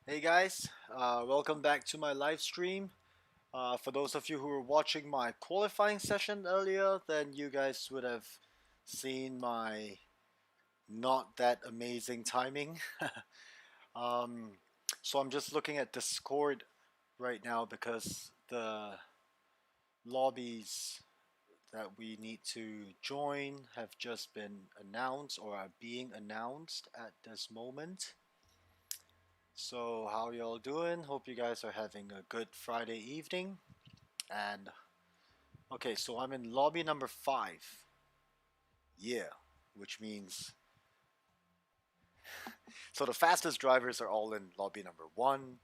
Hey guys, welcome back to my live stream. For those of you who were watching my qualifying session earlier, then you guys would have seen my not that amazing timing. um, so I'm just looking at Discord right now because the lobbies that we need to join have just been announced or are being announced at this moment. So how y'all doing? Hope you guys are having a good Friday evening. And okay, so I'm in lobby number 5. Yeah, which means so the fastest drivers are all in lobby number 1,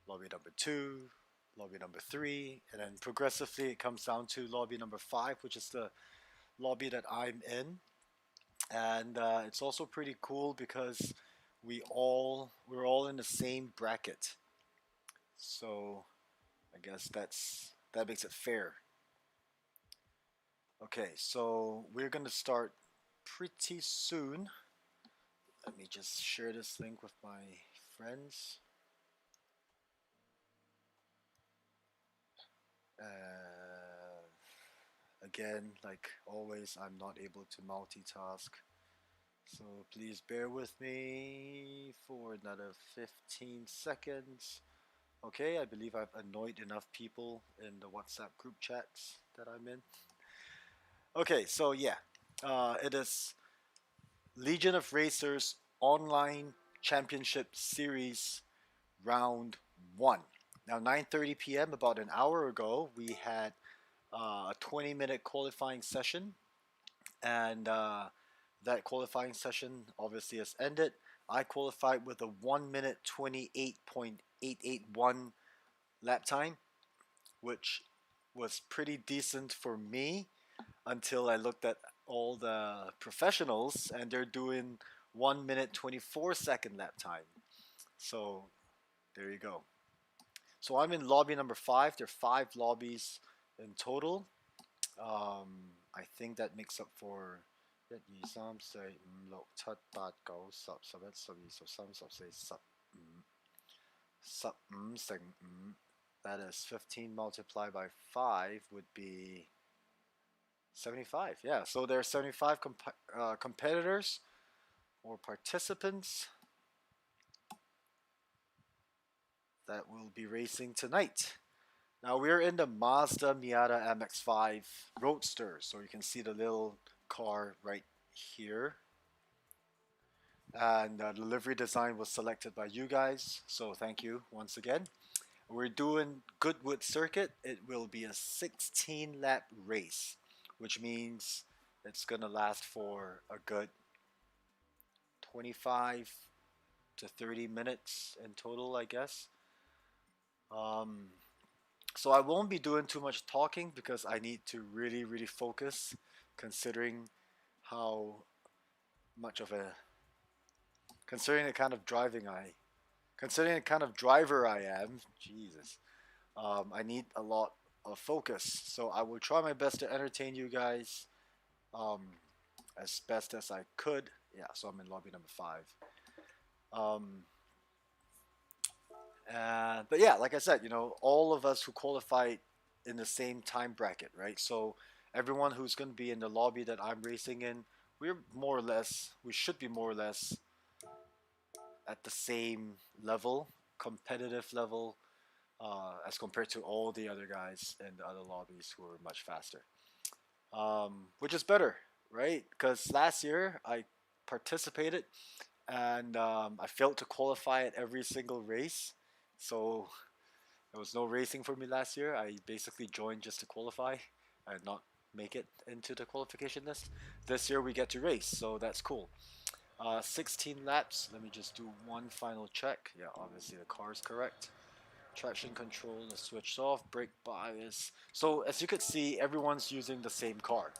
lobby number 2, lobby number 3, and then progressively it comes down to lobby number 5, which is the lobby that I'm in. And it's also pretty cool because we're all in the same bracket. So I guess that makes it fair. Okay, so we're gonna start pretty soon. Let me just share this link with my friends. Again, like always, I'm not able to multitask. So please bear with me for another 15 seconds. Okay, I believe I've annoyed enough people in the WhatsApp group chats that I'm in. Okay, so yeah, it is Legion of Racers Online Championship Series Round 1. Now, 9:30 p.m., about an hour ago, we had a 20-minute qualifying session, and that qualifying session obviously has ended. I qualified with a 1 minute 28.881 lap time, which was pretty decent for me until I looked at all the professionals and they're doing 1 minute 24-second lap time. So there you go. So I'm in lobby number 5. There are 5 lobbies in total. I think that makes up for 1、2、3、4、5、6、7、8、9、10、11、12、13、14、15、15乘5. That is 15 multiplied by 5 would be 75. Yeah, so there are 75 competitors or participants that will be racing tonight. Now we're in the Mazda Miata MX-5 Roadster, so you can see the little car right here. And the livery design was selected by you guys, so thank you once again. We're doing Goodwood Circuit. It will be a 16 lap race, which means it's gonna last for a good 25 to 30 minutes in total, I guess. Um, so I won't be doing too much talking because I need to really, really focus, considering how much of a considering the kind of considering the kind of driver I am. Jesus, I need a lot of focus. So I will try my best to entertain you guys um, as best as I could. Yeah, so I'm in lobby number 5. Um, but yeah, like I said, all of us who qualified in the same time bracket, right? So everyone who's going to be in the lobby that I'm racing in, we should be more or less at the same level, competitive level, as compared to all the other guys in the other lobbies who are much faster. Which is better, right? Because last year I participated and I failed to qualify at every single race. So there was no racing for me last year. I basically joined just to qualify and not make it into the qualification list. This year we get to race, so that's cool. 16 laps. Let me just do one final check. Yeah, obviously the car is correct. Traction control is switched off. Brake bias. So as you could see, everyone's using the same car,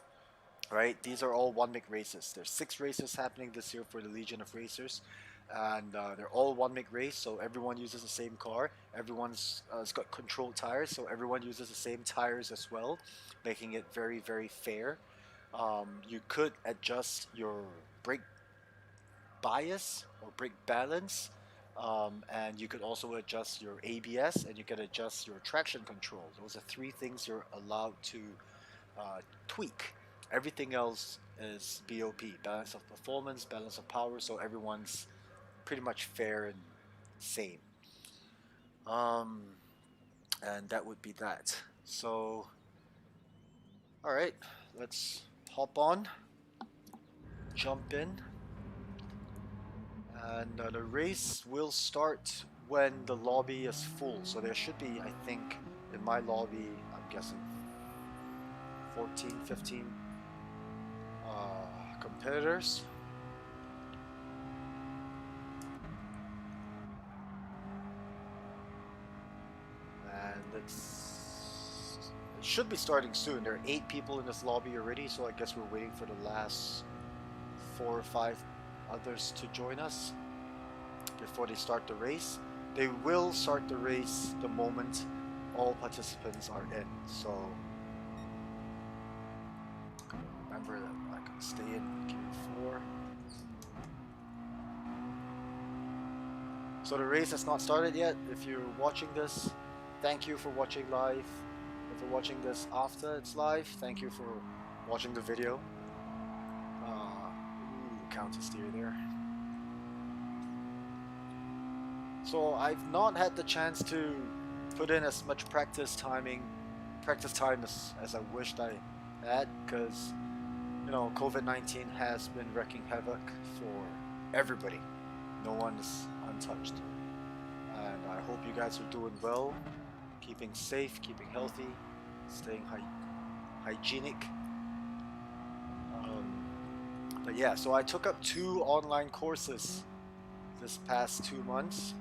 right? These are all one make races. There's 6 races happening this year for the Legion of Racers, and they're all one make race. So everyone uses the same car. Everyone's it's got controlled tires, so everyone uses the same tires as well, making it very very fair. You could adjust your brake bias or brake balance And you could also adjust your ABS, and you can adjust your traction control. Those are three things you're allowed to tweak. Everything else is BOP, balance of performance, balance of power, so everyone's pretty much fair and same. Um, and that would be that. So, all right, let's hop on, jump in, and the race will start when the lobby is full. So there should be, I think, in my lobby, I'm guessing 14, 15 competitors. And it should be starting soon. There are 8 people in this lobby already, so I guess we're waiting for the last 4 or 5 others to join us before they start the race. They will start the race the moment all participants are in. So remember that I can stay in Q4. So the race has not started yet. If you're watching this, thank you for watching live. If you're watching this after it's live, thank you for watching the video. Counter steer there. So I've not had the chance to put in as much practice time as I wished I had, because COVID-19 has been wreaking havoc for everybody. No one is untouched, and I hope you guys are doing well, keeping safe, keeping healthy, staying hygienic. But yeah, so I took up 2 online courses this past 2 months.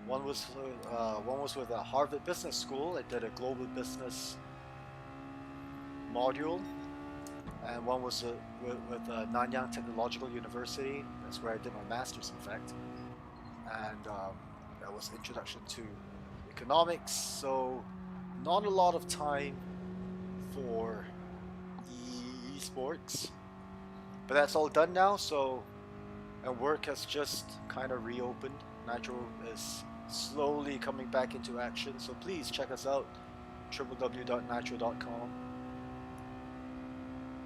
One was with a Harvard Business School. I did a global business module, and one was with Nanyang Technological University. That's where I did my master's, in fact. And that was introduction to economics. So not a lot of time for esports, but that's all done now. So, and work has just kind of reopened. Nitro is slowly coming back into action. So please check us out, www.nitro.com.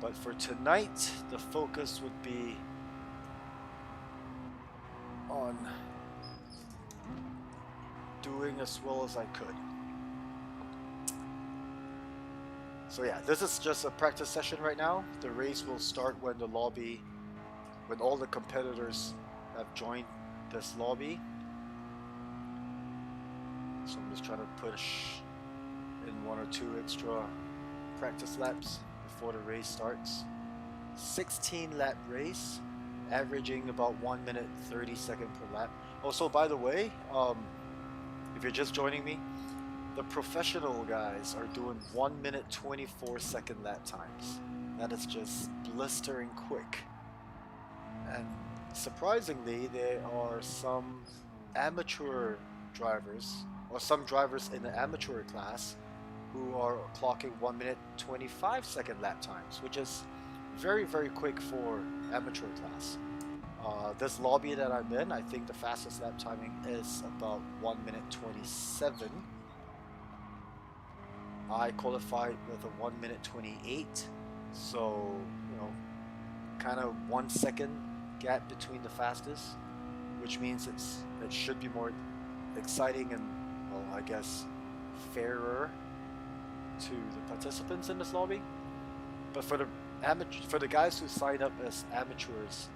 But for tonight, the focus would be on doing as well as I could. So yeah, this is just a practice session right now. The race will start when all the competitors have joined this lobby. So I'm just trying to push in 1 or 2 extra practice laps before the race starts. 16 lap race, averaging about 1 minute 30 seconds per lap. Also, by the way, if you're just joining me, the professional guys are doing 1 minute 24 second lap times. That is just blistering quick. And surprisingly, there are some amateur drivers, or some drivers in the amateur class, who are clocking 1 minute 25 second lap times, which is very, very quick for amateur class. This lobby that I'm in, I think the fastest lap timing is about 1 minute 27. I qualified with a 1 minute 28, so kind of 1 second gap between the fastest, which means it should be more exciting and, well, I guess fairer to the participants in this lobby. But for the guys who sign up as amateurs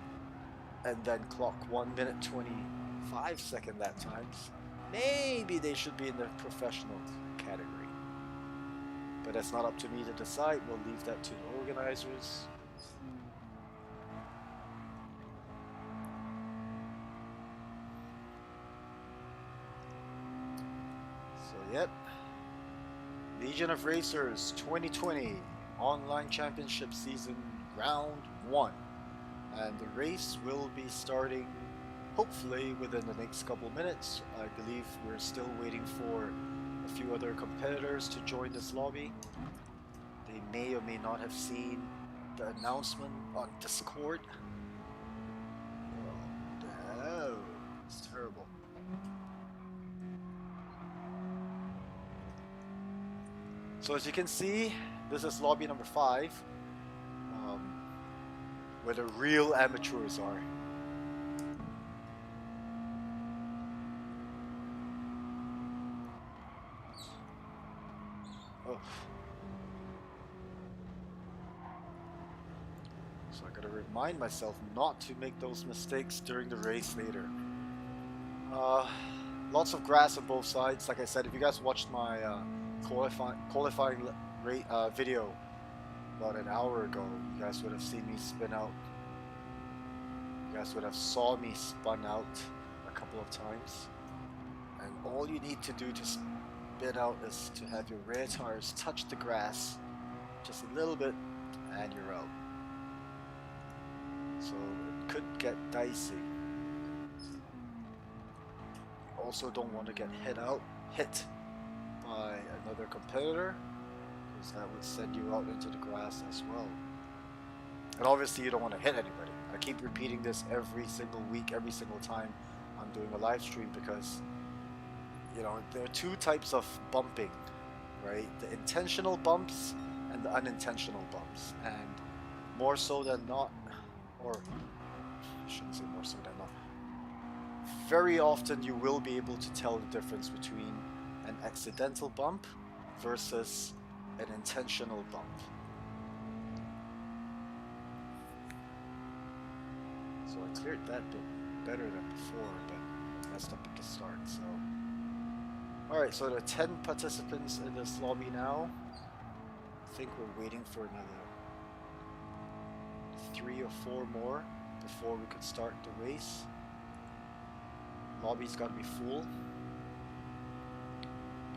and then clock 1 minute 25 second lap times, maybe they should be in the professional category. But that's not up to me to decide. We'll leave that to the organizers. So yep, Legion of Racers 2020 Online Championship Season Round 1. And the race will be starting hopefully within the next couple minutes. I believe we're still waiting for a few other competitors to join this lobby. They may or may not have seen the announcement on Discord. Oh, it's terrible. So as you can see, this is lobby number 5, where the real amateurs are. Oh. So I gotta remind myself not to make those mistakes during the race later. Lots of grass on both sides. Like I said, if you guys watched my qualifying video about an hour ago, you guys would have seen me spin out. You guys would have saw me spun out a couple of times. And all you need to do to spin out is to have your rear tires touch the grass just a little bit, and you're out. So it could get dicey. Also don't want to get hit by another competitor, because that would send you out into the grass as well. And obviously you don't want to hit anybody. I keep repeating this every single week, every single time I'm doing a live stream, because you know, there are two types of bumping, right? The intentional bumps and the unintentional bumps. And more so than not, or I shouldn't say more so than not, very often you will be able to tell the difference between an accidental bump versus an intentional bump. So I cleared that bit better than before, but I messed up at the start, so. Alright, so there are 10 participants in this lobby now. I think we're waiting for another 3 or 4 more before we could start the race. Lobby's got to be full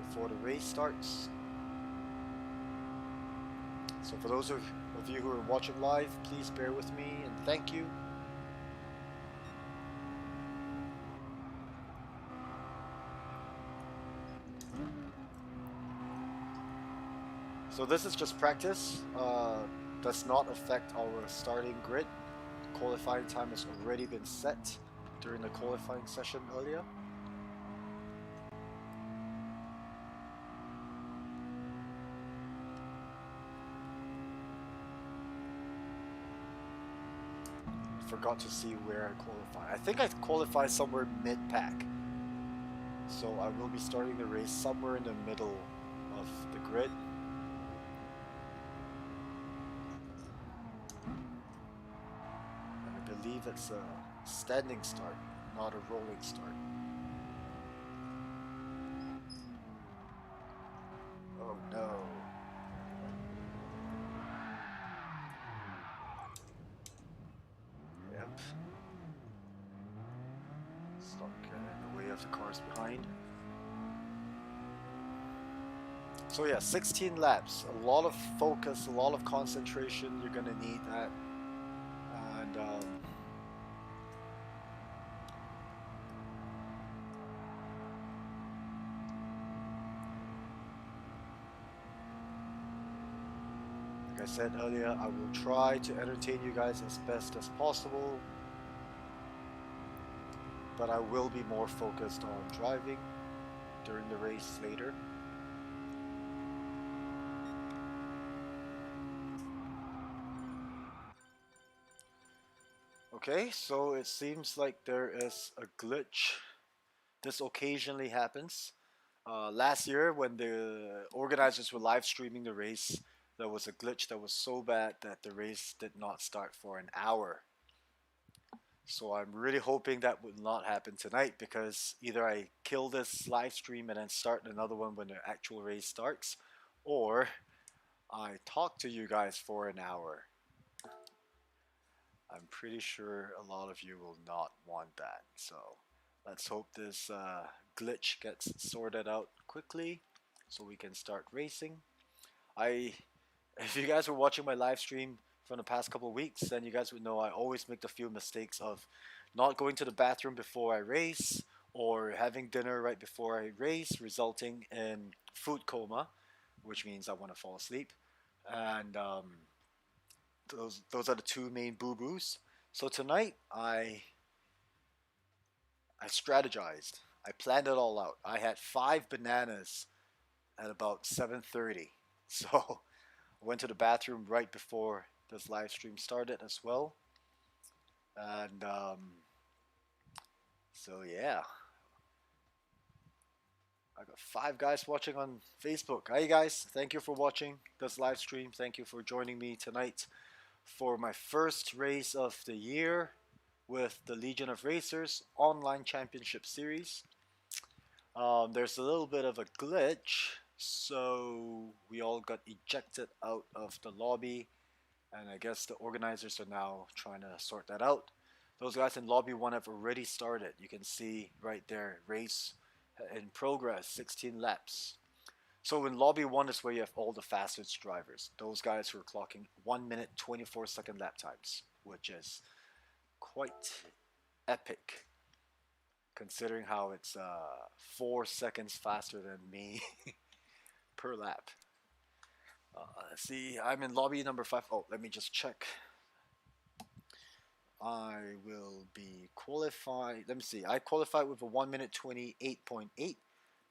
before the race starts. So for those of you who are watching live, please bear with me and thank you. So this is just practice, does not affect our starting grid. Qualifying time has already been set during the qualifying session earlier. Forgot to see where I qualify. I think I qualify somewhere mid-pack. So I will be starting the race somewhere in the middle of the grid. I believe it's a standing start, not a rolling start. Oh no. Yep. Stuck in the way of the cars behind. So yeah, 16 laps. A lot of focus, a lot of concentration. You're gonna need that. And like I said earlier, I will try to entertain you guys as best as possible, but I will be more focused on driving during the race later. Okay, so it seems like there is a glitch. This occasionally happens. Last year, when the organizers were live streaming the race, there was a glitch that was so bad that the race did not start for an hour. So I'm really hoping that would not happen tonight, because either I kill this live stream and then start another one when the actual race starts, or I talk to you guys for an hour. I'm pretty sure a lot of you will not want that. So let's hope this glitch gets sorted out quickly so we can start racing. If you guys were watching my live stream from the past couple of weeks, then you guys would know I always make the few mistakes of not going to the bathroom before I race, or having dinner right before I race, resulting in food coma, which means I want to fall asleep. And those are the two main boo-boos. So tonight I strategized. I planned it all out. I had 5 bananas at about 7:30. So I went to the bathroom right before this live stream started as well. And so yeah, I got 5 guys watching on Facebook. Hi guys, thank you for watching this live stream. Thank you for joining me tonight for my first race of the year with the Legion of Racers Online Championship Series. There's a little bit of a glitch, so we all got ejected out of the lobby, and I guess the organizers are now trying to sort that out. Those guys in lobby 1 have already started. You can see right there, race in progress, 16 laps. So in lobby 1 is where you have all the fastest drivers. Those guys who are clocking 1 minute 24-second lap times, which is quite epic considering how it's 4 seconds faster than me per lap. Let's see, I'm in lobby number 5. Oh, let me just check. I will be qualified. Let me see. I qualified with a 1 minute 28.8.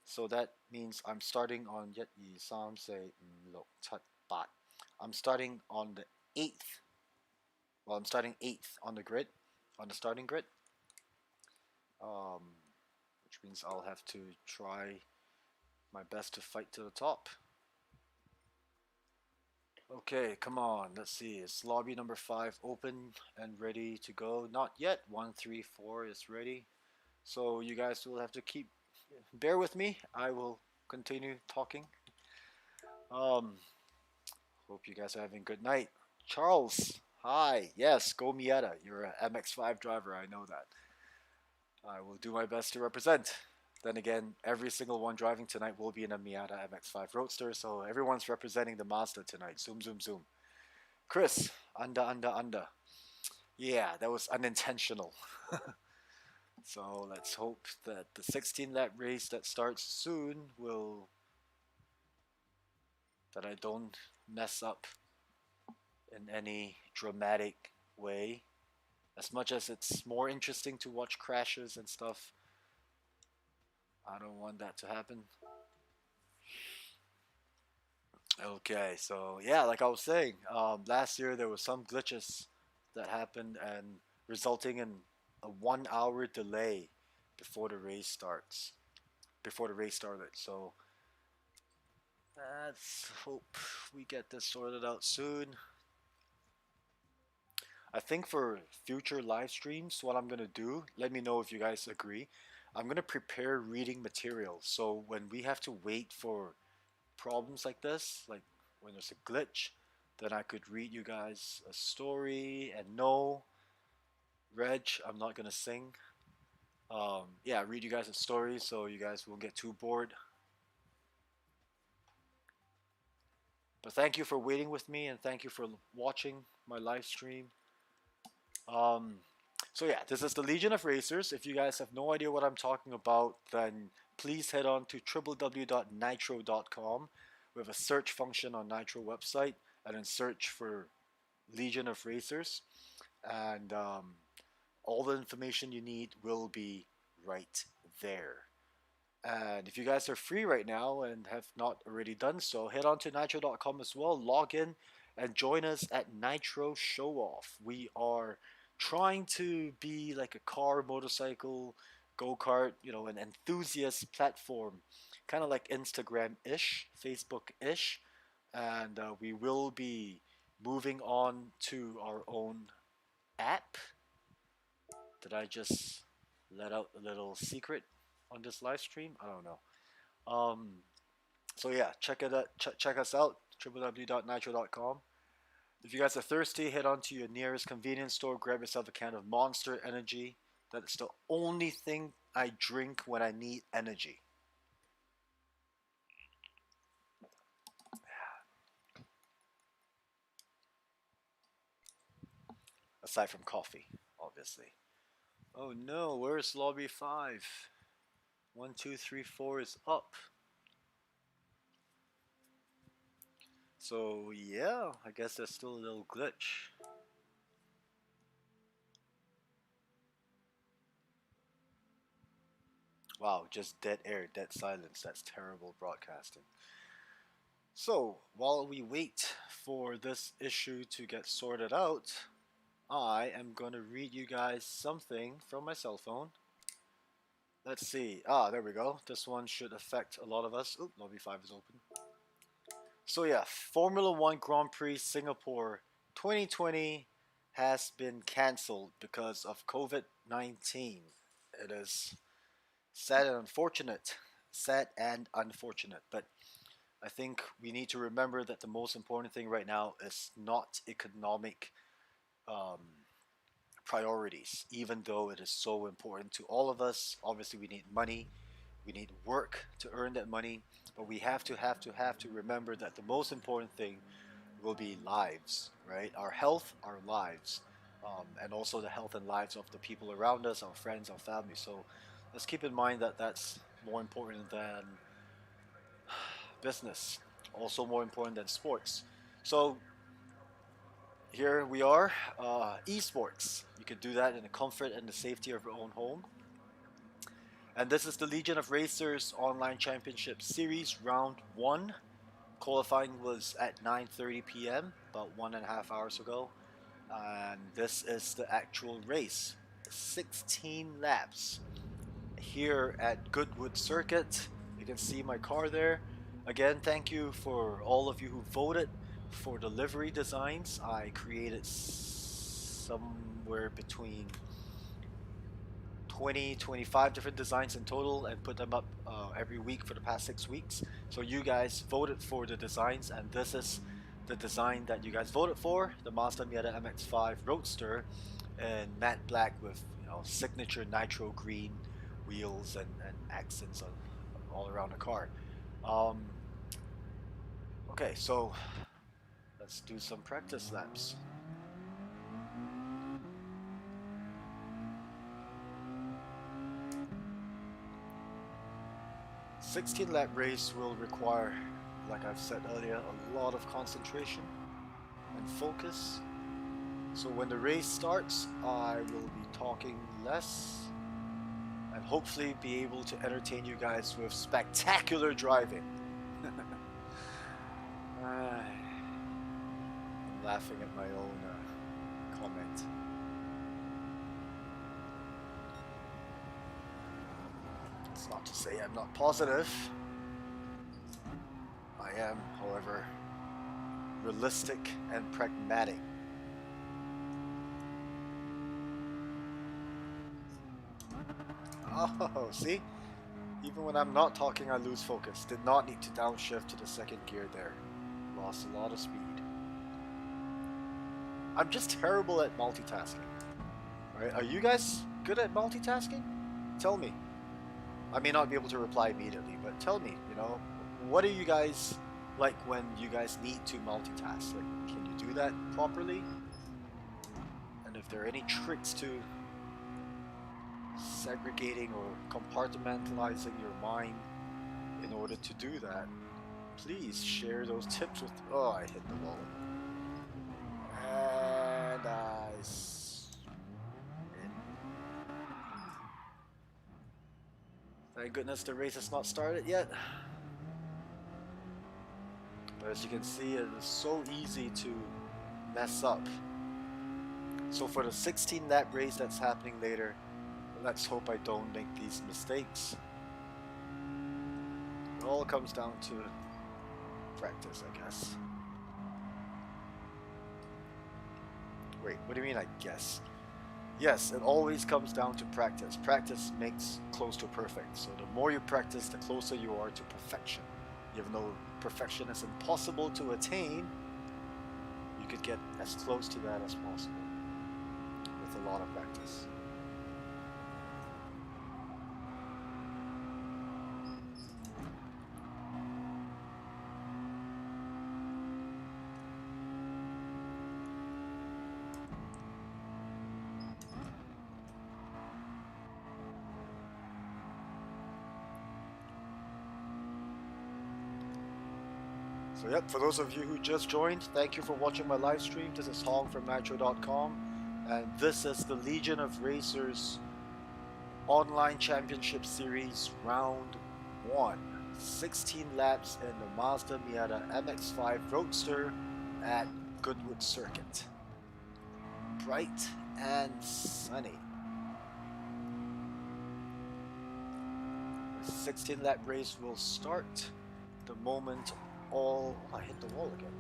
So that means I'm starting on 1, 2, 3, 4, 5, 6. I'm starting on the 8th. Well, I'm starting 8th on the grid, on the starting grid. Which means I'll have to try my best to fight to the top. Okay, come on, let's see. Is lobby number 5 open and ready to go? Not yet. 1, 3, 4 is ready. So you guys will have to bear with me. I will continue talking. Hope you guys are having a good night. Charles, hi. Yes, go Miata. You're a MX-5 driver. I know that. I will do my best to represent. Then again, every single one driving tonight will be in a Miata MX-5 Roadster, so everyone's representing the Mazda tonight. Zoom, zoom, zoom. Chris, under. Yeah, that was unintentional. So let's hope that the 16-lap race that starts soon that I don't mess up in any dramatic way. As much as it's more interesting to watch crashes and stuff, I don't want that to happen. Okay, so yeah, like I was saying, last year there was some glitches that happened and resulting in a 1 hour delay before the race starts. Before the race started, so let's hope we get this sorted out soon. I think for future live streams, what I'm gonna do, let me know if you guys agree. I'm gonna prepare reading material, so when we have to wait for problems like this, like when there's a glitch, then I could read you guys a story. And no, Reg, I'm not gonna sing. Yeah, read you guys a story so you guys won't get too bored. But thank you for waiting with me, and thank you for watching my live stream. So yeah, this is the Legion of Racers. If you guys have no idea what I'm talking about, then please head on to www.nitro.com. We have a search function on Nitro website, and then search for Legion of Racers, and all the information you need will be right there. And if you guys are free right now and have not already done so, head on to nitro.com as well, log in, and join us at Nitro Show Off. We are trying to be like a car, motorcycle, go-kart, an enthusiast platform, kind of like Instagram-ish, Facebook-ish, and we will be moving on to our own app. Did I just let out a little secret on this live stream? I don't know. So yeah, check it out. Check us out. www.nitro.com. If you guys are thirsty, head on to your nearest convenience store. Grab yourself a can of Monster Energy. That's the only thing I drink when I need energy. Aside from coffee, obviously. Oh no, where's lobby 5? 1, 2, 3, 4 is up. So yeah, I guess there's still a little glitch. Wow, just dead air, dead silence. That's terrible broadcasting. So, while we wait for this issue to get sorted out, I am going to read you guys something from my cell phone. Let's see. There we go. This one should affect a lot of us. Oop, lobby 5 is open. So yeah, Formula One Grand Prix Singapore 2020 has been cancelled because of COVID-19. It is sad and unfortunate. Sad and unfortunate. But I think we need to remember that the most important thing right now is not economic um, priorities, even though it is so important to all of us. Obviously, we need money, we need work to earn that money, but we have to remember that the most important thing will be lives, right? Our health, our lives, and also the health and lives of the people around us, our friends, our family. So let's keep in mind that that's more important than business, also more important than sports. So here we are, esports. You can do that in the comfort and the safety of your own home. And this is the Legion of Racers Online Championship Series Round 1. Qualifying was at 9:30 p.m., about 1.5 hours ago. And this is the actual race. 16 laps here at Goodwood Circuit. You can see my car there. Again, thank you for all of you who voted for the livery designs. I created somewhere between 25 different designs in total and put them up every week for the past 6 weeks. So you guys voted for the designs, and this is the design that you guys voted for, the Mazda Miata MX-5 Roadster in matte black with signature nitro green wheels and accents all around the car. Okay, so let's do some practice laps. A 16-lap race will require, like I've said earlier, a lot of concentration and focus. So when the race starts, I will be talking less and hopefully be able to entertain you guys with spectacular driving. I'm laughing at my own comment. It's not to say I'm not positive. I am, however, realistic and pragmatic. Oh, see? Even when I'm not talking, I lose focus. Did not need to downshift to the second gear there. Lost a lot of speed. I'm just terrible at multitasking. Right? Are you guys good at multitasking? Tell me. I may not be able to reply immediately, but tell me, what are you guys like when you guys need to multitask? Like, can you do that properly? And if there are any tricks to segregating or compartmentalizing your mind in order to do that, please share those tips with. Oh, I hit the wall. And thank goodness the race has not started yet. But as you can see, it is so easy to mess up. So for the 16-lap race that's happening later, let's hope I don't make these mistakes. It all comes down to practice, I guess. Wait, what do you mean, I guess? Yes, it always comes down to practice. Practice makes close to perfect. So the more you practice, the closer you are to perfection. Even though perfection is impossible to attain, you could get as close to that as possible with a lot of practice. So yep, for those of you who just joined, thank you for watching my live stream. This is Hong from Nitro.com, and this is the Legion of Racers Online Championship Series Round 1. 16 laps in the Mazda Miata MX-5 Roadster at Goodwood Circuit. Bright and sunny. The 16 lap race will start the moment all... Oh, I hit the wall again.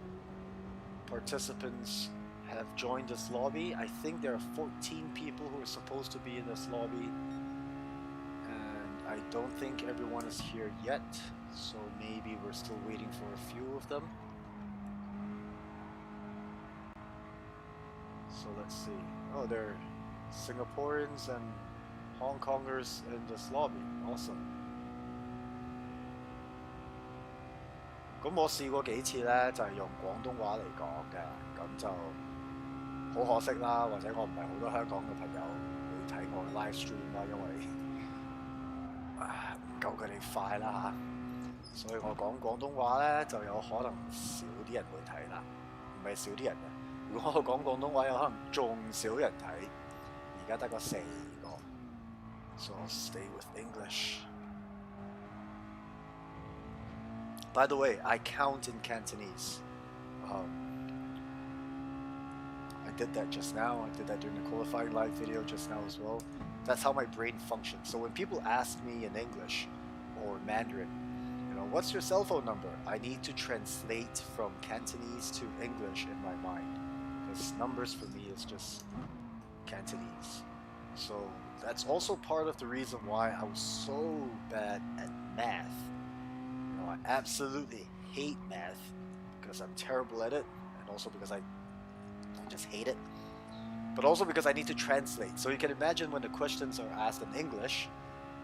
Participants have joined this lobby. I think there are 14 people who are supposed to be in this lobby. And I don't think everyone is here yet. So maybe we're still waiting for a few of them. So let's see. Oh, there are Singaporeans and Hong Kongers in this lobby. Awesome. 咁我試過幾次呢，就係用廣東話嚟講嘅，咁就好可惜啦，或者我唔係好多香港嘅朋友會睇我嘅 live stream 啦，因為唔夠佢哋快啦嚇，所以我講廣東話呢，就有可能少啲人會睇啦，唔係少啲人嘅。如果我講廣東話，有可能仲少人睇，而家得個4個。So I'll stay with English. By the way, I count in Cantonese. I did that just now. I did that during the qualifying live video just now as well. That's how my brain functions. So when people ask me in English or Mandarin, you know, what's your cell phone number? I need to translate from Cantonese to English in my mind. Because numbers for me is just Cantonese. So that's also part of the reason why I was so bad at math. I absolutely hate math because I'm terrible at it, and also because I just hate it, but also because I need to translate. So you can imagine when the questions are asked in English,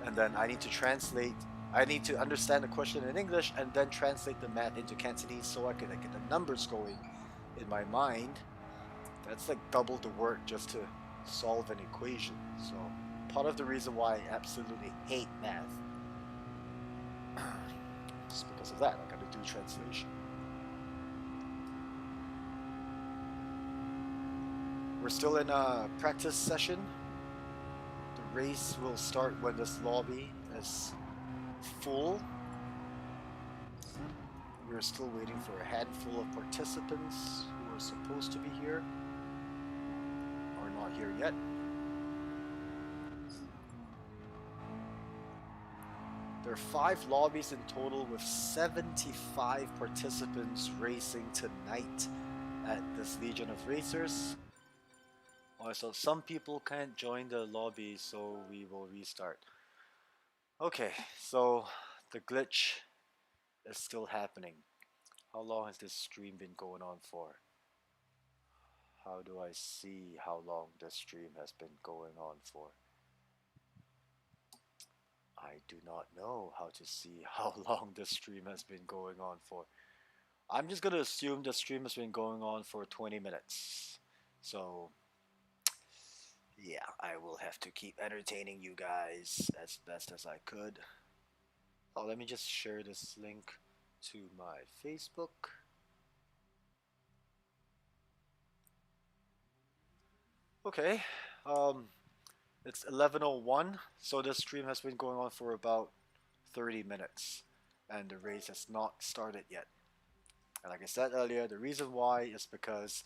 and then I need to translate, I need to understand the question in English and then translate the math into Cantonese so I can get the numbers going in my mind. That's like double the work just to solve an equation. So part of the reason why I absolutely hate math. Just because of that, I gotta do translation. We're still in a practice session. The race will start when this lobby is full. We're still waiting for a handful of participants who are supposed to be here, are not here yet. There are 5 lobbies in total with 75 participants racing tonight at this Legion of Racers. So some people can't join the lobby, so we will restart. Okay, so the glitch is still happening. How long has this stream been going on for? How do I see how long this stream has been going on for? I do not know how to see how long this stream has been going on for. I'm just going to assume the stream has been going on for 20 minutes. So, yeah, I will have to keep entertaining you guys as best as I could. Oh, let me just share this link to my Facebook. Okay, it's 11:01, so this stream has been going on for about 30 minutes, and the race has not started yet. And like I said earlier, the reason why is because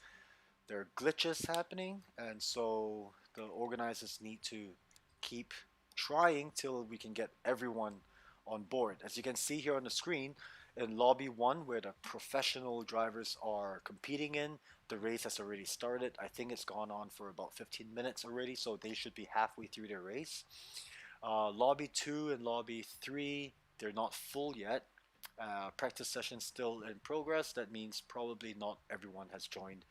there are glitches happening, and so the organizers need to keep trying till we can get everyone on board. As you can see here on the screen, in lobby 1, where the professional drivers are competing in, the race has already started. I think it's gone on for about 15 minutes already, so they should be halfway through their race. Lobby 2 and lobby 3, they're not full yet. Practice session still in progress. That means probably not everyone has joined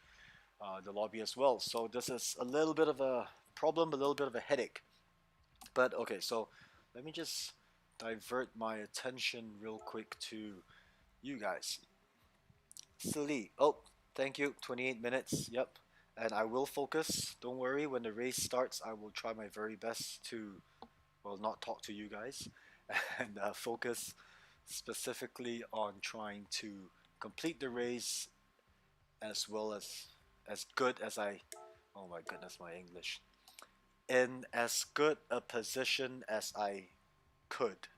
the lobby as well. So this is a little bit of a problem, a little bit of a headache. But okay, so let me just divert my attention real quick to you guys. Silly. Oh, thank you. 28 minutes. Yep. And I will focus. Don't worry. When the race starts, I will try my very best to, well, not talk to you guys and focus specifically on trying to complete the race as well as good as I, oh my goodness, my English, in as good a position as I could.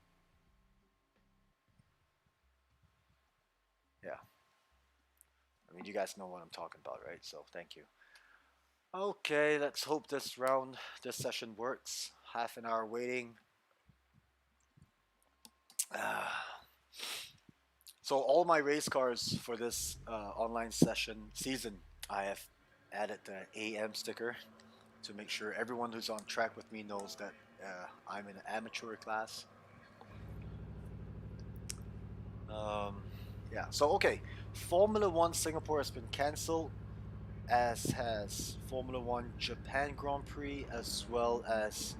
mean, you guys know what I'm talking about, right? So thank you. Okay, let's hope this session works. Half an hour waiting. Ah. So all my race cars for this online session season, I have added the AM sticker to make sure everyone who's on track with me knows that I'm in an amateur class. Um, yeah. So okay, Formula One Singapore has been cancelled, as has Formula One Japan Grand Prix, as well as,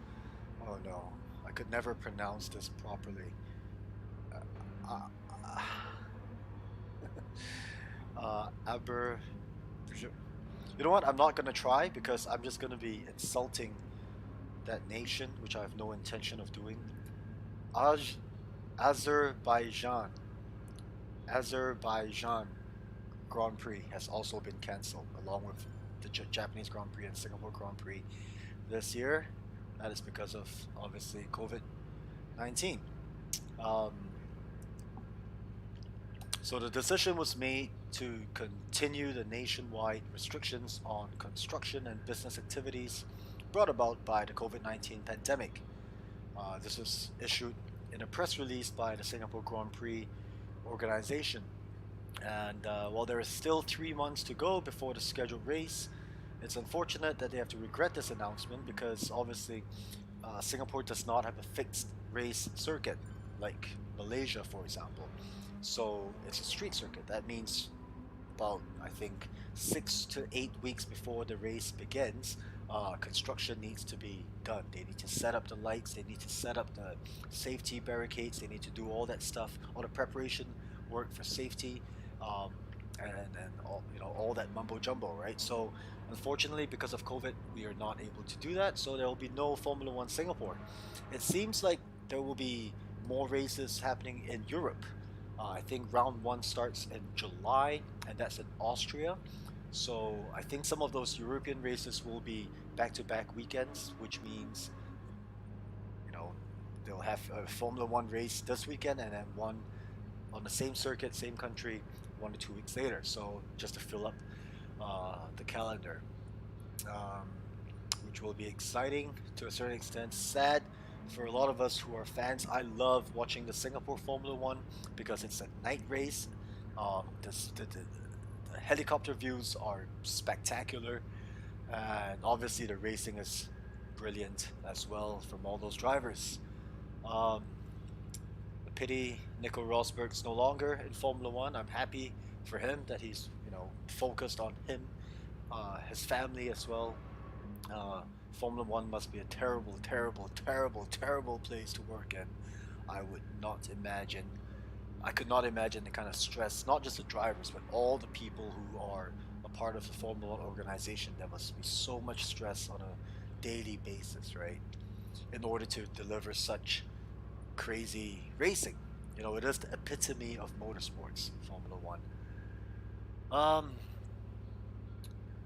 oh no, I could never pronounce this properly. Uh, uh, Aber, you know what? I'm not gonna try because I'm just gonna be insulting that nation, which I have no intention of doing. Aj Azerbaijan. Azerbaijan Grand Prix has also been cancelled, along with the Japanese Grand Prix and Singapore Grand Prix this year. That is because of obviously COVID-19. Um, so the decision was made to continue the nationwide restrictions on construction and business activities brought about by the COVID-19 pandemic. This was issued in a press release by the Singapore Grand Prix organization. And while there is still 3 months to go before the scheduled race, it's unfortunate that they have to regret this announcement because obviously Singapore does not have a fixed race circuit like Malaysia, for example. So it's a street circuit. That means about, I think, 6 to 8 weeks before the race begins, construction needs to be done. They need to set up the lights, they need to set up the safety barricades, they need to do all that stuff, all the preparation work for safety, um, and all, all that mumbo jumbo, right? So unfortunately, because of COVID, we are not able to do that. So there will be no Formula One Singapore. It seems like there will be more races happening in Europe. I think round one starts in July, and that's in Austria. So I think some of those European races will be back-to-back weekends, which means, they'll have a Formula One race this weekend and then one on the same circuit, same country, 1 to 2 weeks later. So just to fill up the calendar, um, which will be exciting to a certain extent. Sad for a lot of us who are fans. I love watching the Singapore Formula One because it's a night race. The helicopter views are spectacular, and obviously the racing is brilliant as well from all those drivers. Um, Pity Nico Rosberg's no longer in Formula One. I'm happy for him that he's focused on him, his family as well. Formula One must be a terrible, terrible, terrible, terrible place to work in. I would not imagine. I could not imagine the kind of stress, not just the drivers, but all the people who are a part of the Formula One organization. There must be so much stress on a daily basis, right? In order to deliver such crazy racing. It is the epitome of motorsports, Formula One.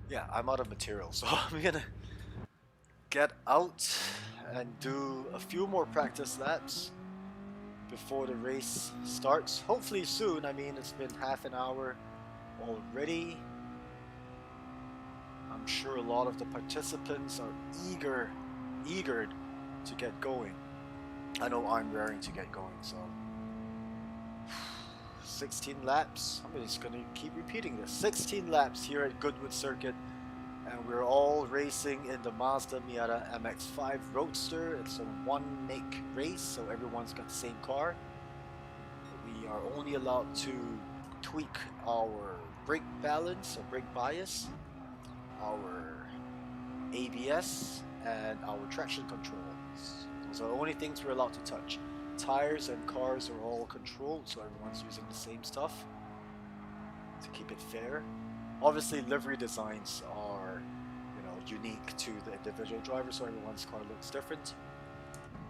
Yeah, I'm out of material, so I'm gonna get out and do a few more practice laps before the race starts. Hopefully soon. I mean, it's been half an hour already. I'm sure a lot of the participants are eager to get going. I know I'm raring to get going, so 16 laps. I'm just gonna keep repeating this. 16 laps here at Goodwood Circuit, and we're all racing in the Mazda Miata MX-5 Roadster. It's a one-make race, so everyone's got the same car. We are only allowed to tweak our brake balance or brake bias, our ABS, and our traction control. Those are the only things we're allowed to touch. Tires and cars are all controlled, so everyone's using the same stuff to keep it fair. Obviously, livery designs are, unique to the individual driver, so everyone's car looks different.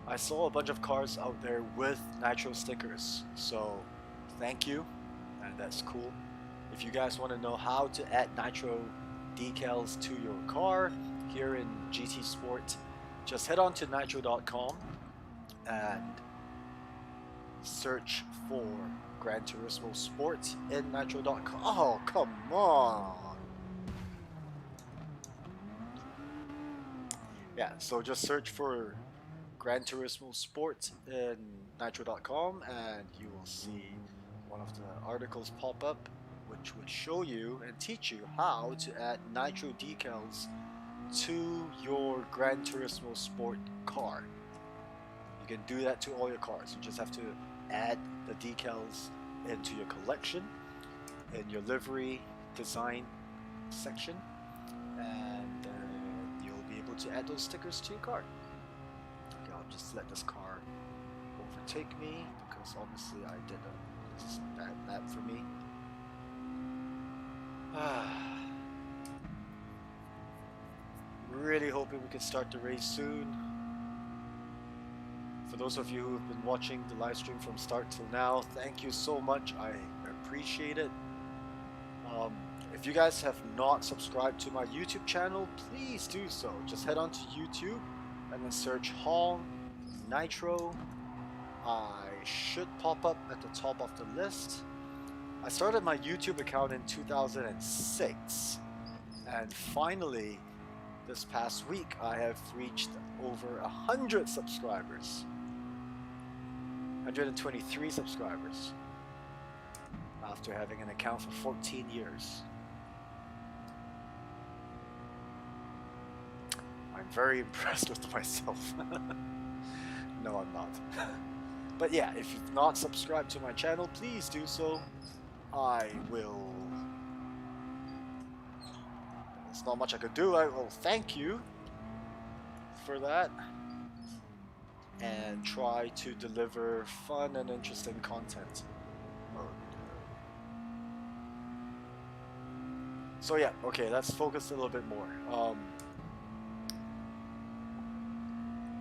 I saw a bunch of cars out there with Nitro stickers, so thank you, and that's cool. If you guys want to know how to add Nitro decals to your car here in GT Sport, just head on to nitro.com and search for Gran Turismo Sport in Nitro.com. Oh, come on. Yeah, so just search for Gran Turismo Sport in Nitro.com and you will see one of the articles pop up which would show you and teach you how to add nitro decals to your Gran Turismo Sport car. You can do that to all your cars. You just have to add the decals into your collection in your livery design section, and you'll be able to add those stickers to your car. Okay, I'll just let this car overtake me because obviously this is a bad lap for me. Really hoping we can start the race soon. For those of you who have been watching the live stream from start till now, thank you so much. I appreciate it. If you guys have not subscribed to my YouTube channel, please do so. Just head on to YouTube and then search Hong Nitro. I should pop up at the top of the list. I started my YouTube account in 2006, and finally this past week I have reached over 100 subscribers. 123 subscribers after having an account for 14 years. I'm very impressed with myself. No, I'm not. But yeah, if you've not subscribed to my channel, please do so. I will... There's not much I could do. I will thank you for that and try to deliver fun and interesting content. So yeah, okay, let's focus a little bit more.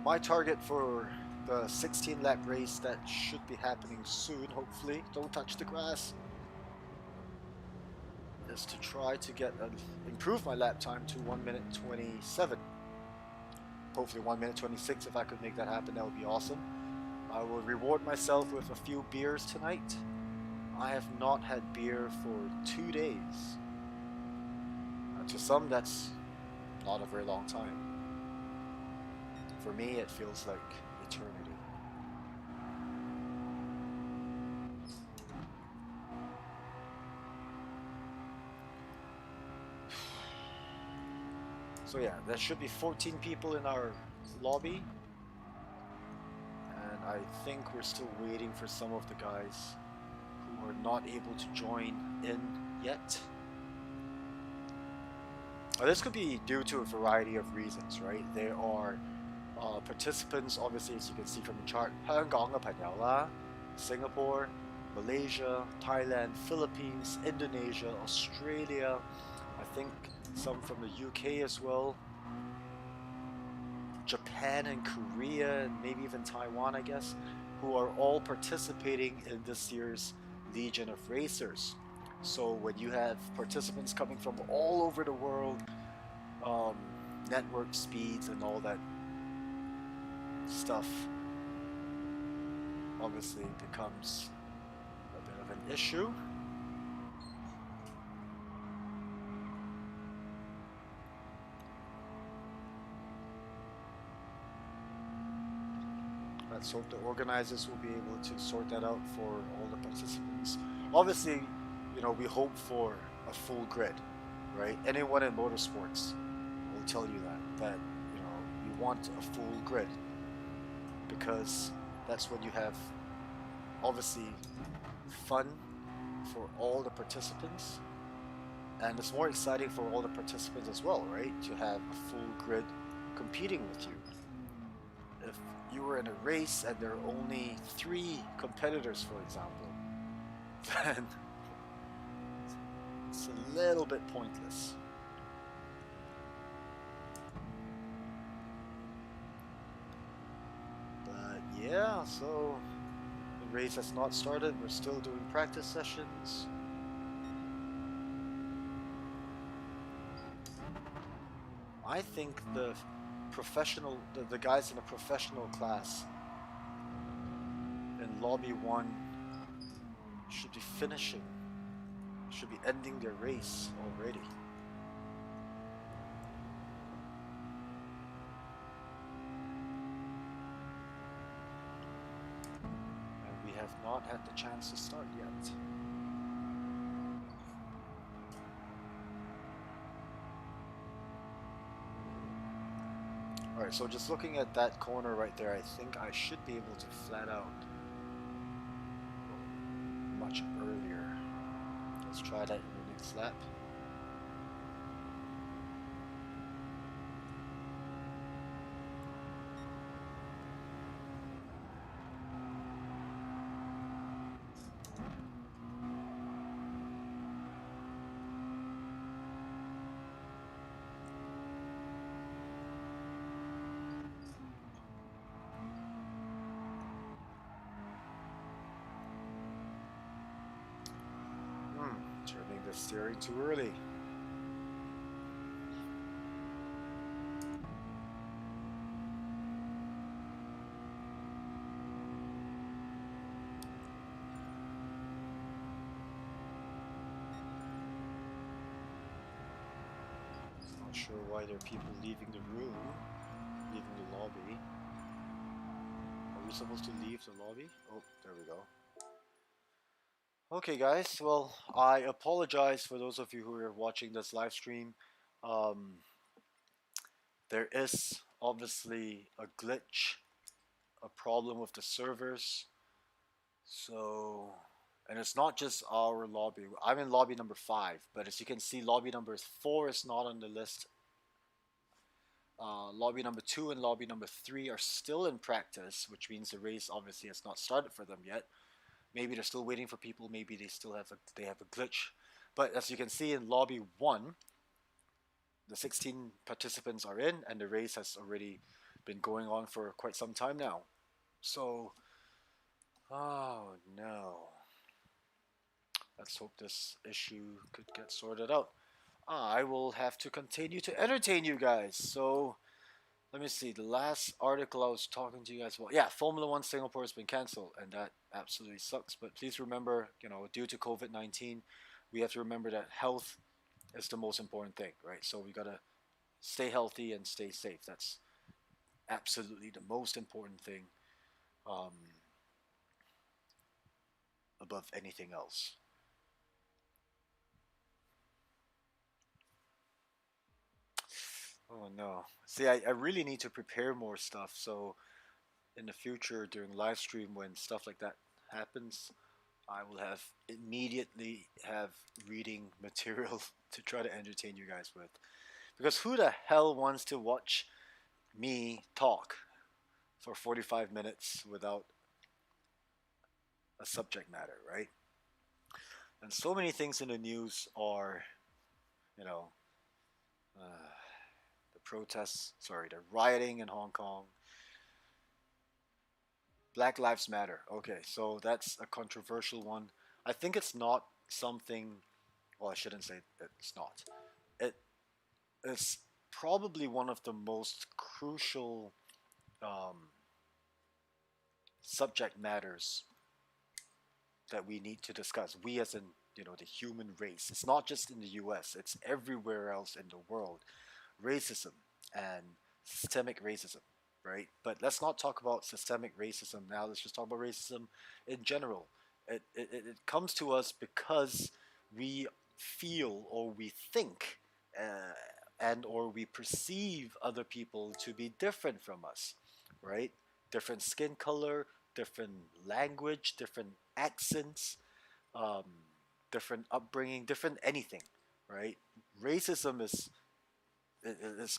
My target for the 16 lap race that should be happening soon, hopefully, don't touch the grass, is to try to improve my lap time to 1 minute 27. Hopefully 1 minute 26. If I could make that happen, that would be awesome. I will reward myself with a few beers tonight. I have not had beer for 2 days. To some, that's not a very long time. For me, it feels like eternity. So yeah, there should be 14 people in our lobby, and I think we're still waiting for some of the guys who are not able to join in yet. This could be due to a variety of reasons, right? There are participants, obviously, as you can see from the chart, 香港嘅朋友啦, Singapore, Malaysia, Thailand, Philippines, Indonesia, Australia, I think some from the UK as well, Japan and Korea, and maybe even Taiwan, I guess, who are all participating in this year's Legion of Racers. So when you have participants coming from all over the world, network speeds and all that stuff obviously becomes a bit of an issue. Let's hope the organizers will be able to sort that out for all the participants. Obviously, you know, we hope for a full grid, right? Anyone in motorsports will tell you that you know, we want a full grid, because that's when you have obviously fun for all the participants, and it's more exciting for all the participants as well, right? To have a full grid competing with you. If you were in a race and there are only 3 competitors, for example, then it's a little bit pointless. But yeah, so the race has not started. We're still doing practice sessions. I think the guys in the professional class in Lobby 1 should be finishing, should be ending their race already. And we have not had the chance to start yet. Alright, so just looking at that corner right there, I think I should be able to flat out go much earlier. Let's try that in the next lap. Turning the steering too early. Not sure why there are people leaving the room, leaving the lobby. Are we supposed to leave the lobby? Oh, there we go. Okay, guys. Well, I apologize for those of you who are watching this live stream. Um, there is obviously a glitch, a problem with the servers. So, and it's not just our lobby. I'm in lobby number 5, but as you can see, lobby number 4 is not on the list. Lobby number 2 and lobby number 3 are still in practice, which means the race obviously has not started for them yet. Maybe they're still waiting for people. Maybe they still have a glitch. But as you can see in lobby 1, the 16 participants are in, and the race has already been going on for quite some time now. So, oh no. Let's hope this issue could get sorted out. I will have to continue to entertain you guys. So, let me see. The last article I was talking to you guys about, yeah, Formula One Singapore has been cancelled, and that absolutely sucks. But please remember, due to COVID-19, we have to remember that health is the most important thing, right? So we gotta stay healthy and stay safe. That's absolutely the most important thing, um, above anything else. Oh no. See, I really need to prepare more stuff. So in the future, during live stream, when stuff like that happens, I will have immediately have reading material to try to entertain you guys with. Because who the hell wants to watch me talk for 45 minutes without a subject matter, right? And so many things in the news are, you know, uh, the rioting in Hong Kong. Black Lives Matter. Okay, so that's a controversial one. I think it's not something, well, I shouldn't say it's not. It is probably one of the most crucial um, subject matters that we need to discuss. We as in, the human race. It's not just in the US, it's everywhere else in the world. Racism and systemic racism, right? But let's not talk about systemic racism now. Let's just talk about racism in general. It comes to us because we feel or we think and or we perceive other people to be different from us, right? Different skin color, different language, different accents, um, different upbringing, different anything, right? Racism is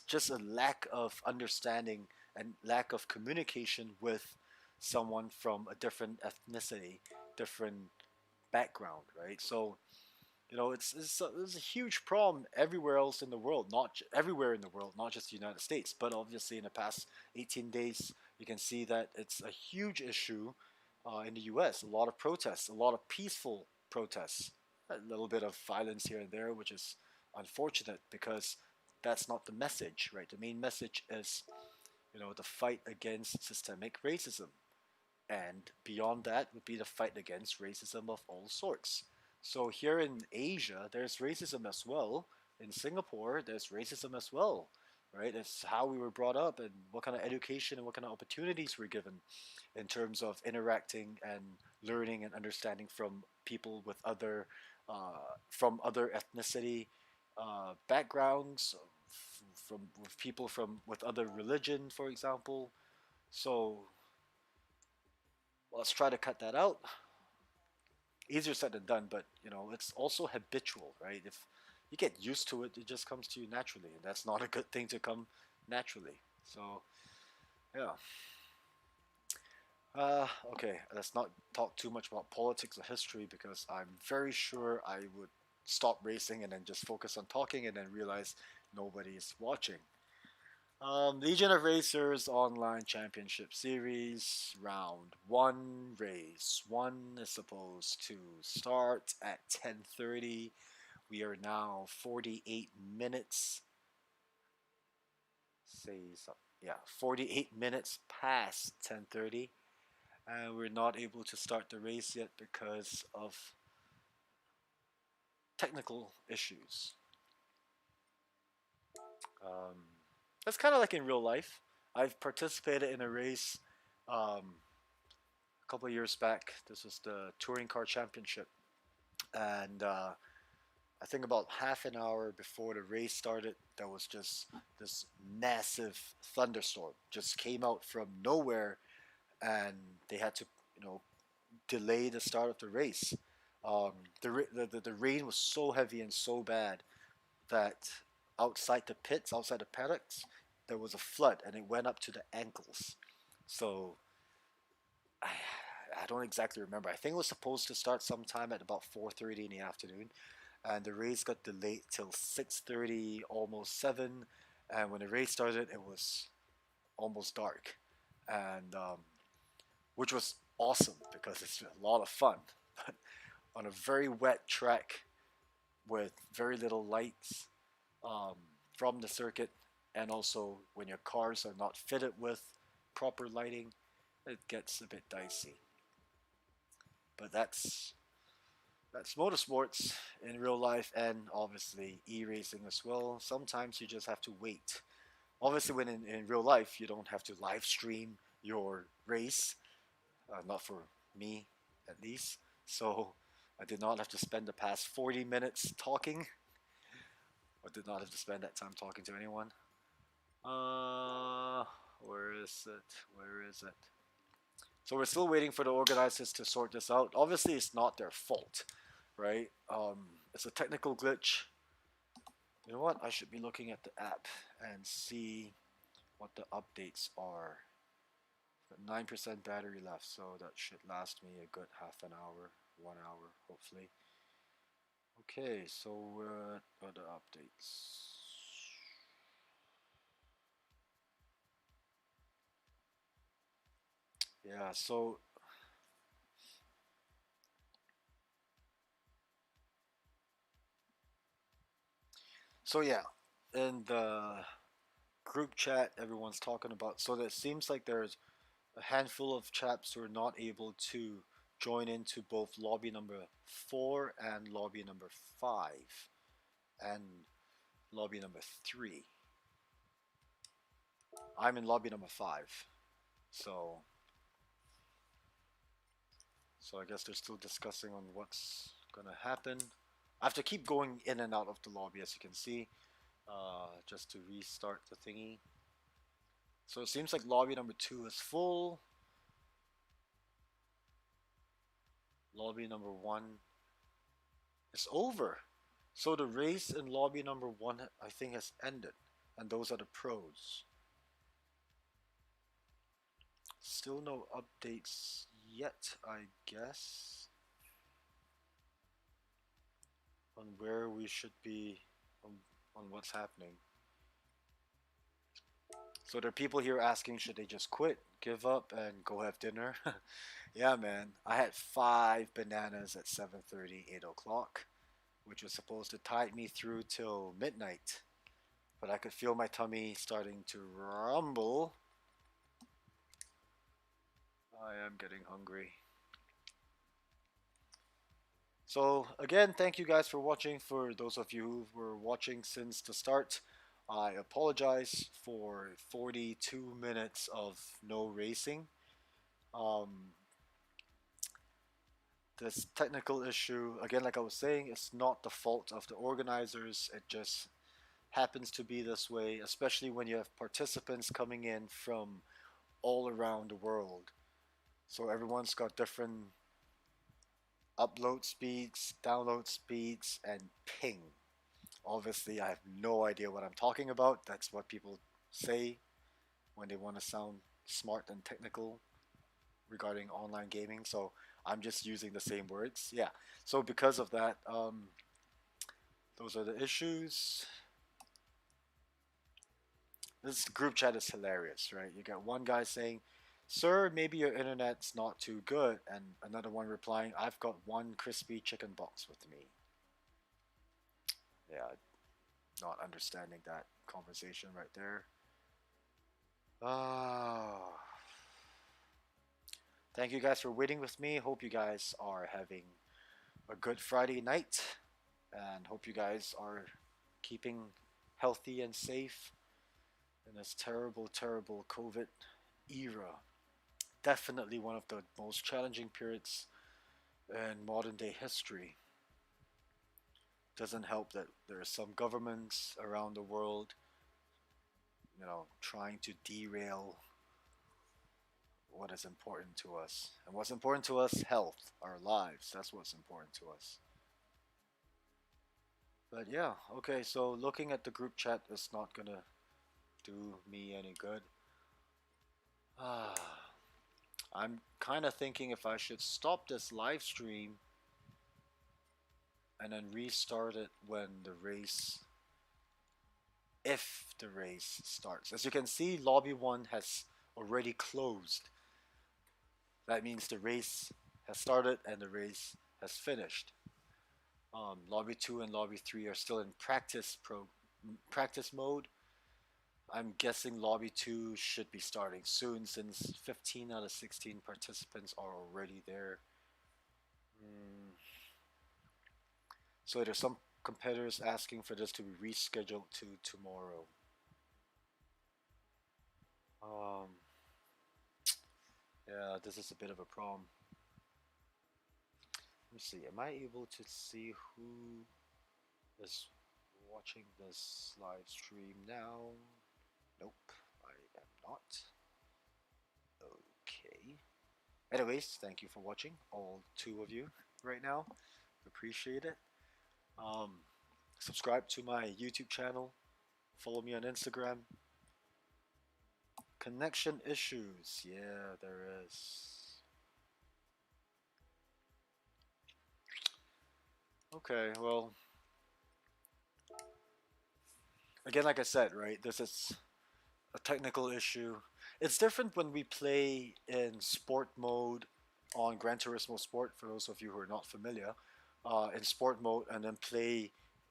just a lack of understanding and lack of communication with someone from a different ethnicity, different background, right? So it's a huge problem everywhere else in the world, not everywhere in the world, not just the United States, but obviously in the past 18 days, you can see that it's a huge issue in the U.S. A lot of protests, a lot of peaceful protests, a little bit of violence here and there, which is unfortunate because that's not the message, right? The main message is, the fight against systemic racism, And beyond that would be the fight against racism of all sorts. So here in Asia, there's racism as well. In Singapore, there's racism as well, right? It's how we were brought up and what kind of education and what kind of opportunities we're given in terms of interacting and learning and understanding from people with from other ethnicity backgrounds, from with people from with other religion, for example. So let's try to cut that out. Easier said than done, but it's also habitual, right? If you get used to it, it just comes to you naturally, and that's not a good thing to come naturally. So yeah. Okay, let's not talk too much about politics or history because I'm very sure I would stop racing and then just focus on talking and then realize nobody's watching. Legion of Racers Online Championship Series Round 1 Race 1 is supposed to start at 10:30. We are now 48 minutes. Say something. Yeah, 48 minutes past 10:30, and we're not able to start the race yet because of technical issues. Um, that's kind of like in real life. I've participated in a race a couple of years back. This was the Touring Car Championship, and I think about half an hour before the race started, there was just this massive thunderstorm just came out from nowhere, and they had to, you know, delay the start of the race. Um, the rain was so heavy and so bad that outside the pits, outside the paddocks, there was a flood and it went up to the ankles. So I, I don't exactly remember. I think it was supposed to start sometime at about 4:30 in the afternoon, and the race got delayed till 6:30, almost 7. And when the race started, it was almost dark, and which was awesome because it's a lot of fun. But on a very wet track with very little lights um, from the circuit, and also when your cars are not fitted with proper lighting, it gets a bit dicey. But that's motorsports in real life and obviously e-racing as well. Sometimes you just have to wait. Obviously, when in real life, you don't have to live stream your race, not for me at least. So I did not have to spend the past 40 minutes talking. I did not have to spend that time talking to anyone. Uh, where is it? Where is it? So we're still waiting for the organizers to sort this out. Obviously, it's not their fault, right? It's a technical glitch. You know what? I should be looking at the app and see what the updates are. 9% battery left, so that should last me a good half an hour, 1 hour, hopefully. Okay, so what are the updates? Yeah, so yeah, in the group chat, everyone's talking about. So it seems like there's a handful of chaps who are not able to join into both lobby number 4 and lobby number 5 and lobby number 3. I'm in lobby number 5, so I guess they're still discussing on what's gonna happen. I have to keep going in and out of the lobby, as you can see, just to restart the thingy. So it seems like lobby number 2 is full. Lobby number 1 is over. So the race in lobby number 1, I think, has ended, and those are the pros. Still no updates yet, I guess, on where we should be, on what's happening. So there are people here asking, should they just quit, give up, and go have dinner? Yeah, man. I had 5 bananas at 7:30, 8 o'clock, which was supposed to tide me through till midnight. But I could feel my tummy starting to rumble. I am getting hungry. So again, thank you guys for watching. For those of you who were watching since the start, I apologize for 42 minutes of no racing. Um, this technical issue, again, like I was saying, it's not the fault of the organizers. It just happens to be this way, especially when you have participants coming in from all around the world. So everyone's got different upload speeds, download speeds, and ping. Obviously, I have no idea what I'm talking about. That's what people say when they want to sound smart and technical regarding online gaming. So I'm just using the same words. Yeah. So because of that, those are the issues. This group chat is hilarious, right? You got one guy saying, "Sir, maybe your internet's not too good," and another one replying, "I've got one crispy chicken box with me." Yeah, not understanding that conversation right there. Ah, thank you guys for waiting with me. Hope you guys are having a good Friday night, and hope you guys are keeping healthy and safe in this terrible, terrible COVID era. Definitely one of the most challenging periods in modern day history. Doesn't help that there are some governments around the world, trying to derail what is important to us. And what's important to us? Health, our lives. That's what's important to us. But yeah, okay, so looking at the group chat is not gonna do me any good. Ah, I'm kind of thinking if I should stop this live stream and then restart it when the race, if the race starts. As you can see, lobby 1 has already closed. That means the race has started and the race has finished. Lobby 2 and Lobby 3 are still in practice mode. I'm guessing Lobby 2 should be starting soon since 15 out of 16 participants are already there. Mm. So there's some competitors asking for this to be rescheduled to tomorrow. Um, yeah, this is a bit of a problem. Let me see. Am I able to see who is watching this live stream now? Nope, I am not. Okay. Anyways, thank you for watching, all two of you right now. Appreciate it. Um, subscribe to my YouTube channel. Follow me on Instagram. Connection issues. Yeah, there is. Okay, well, again, like I said, right, this is a technical issue. It's different when we play in sport mode on Gran Turismo Sport, for those of you who are not familiar, in sport mode, and then play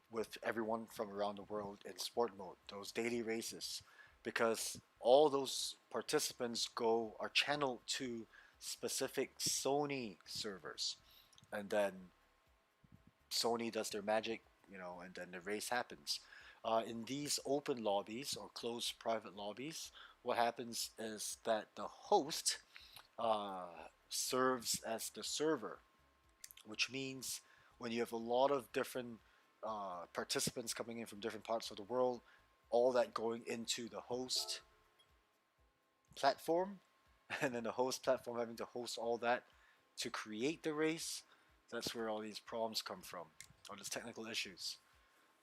with everyone from around the world in sport mode, those daily races, because all those participants are channeled to specific Sony servers, and then Sony does their magic, and then the race happens. In these open lobbies or closed private lobbies, what happens is that the host uh, serves as the server, which means when you have a lot of different participants coming in from different parts of the world, all that going into the host platform, and then the host platform having to host all that to create the race, that's where all these problems come from, all these technical issues.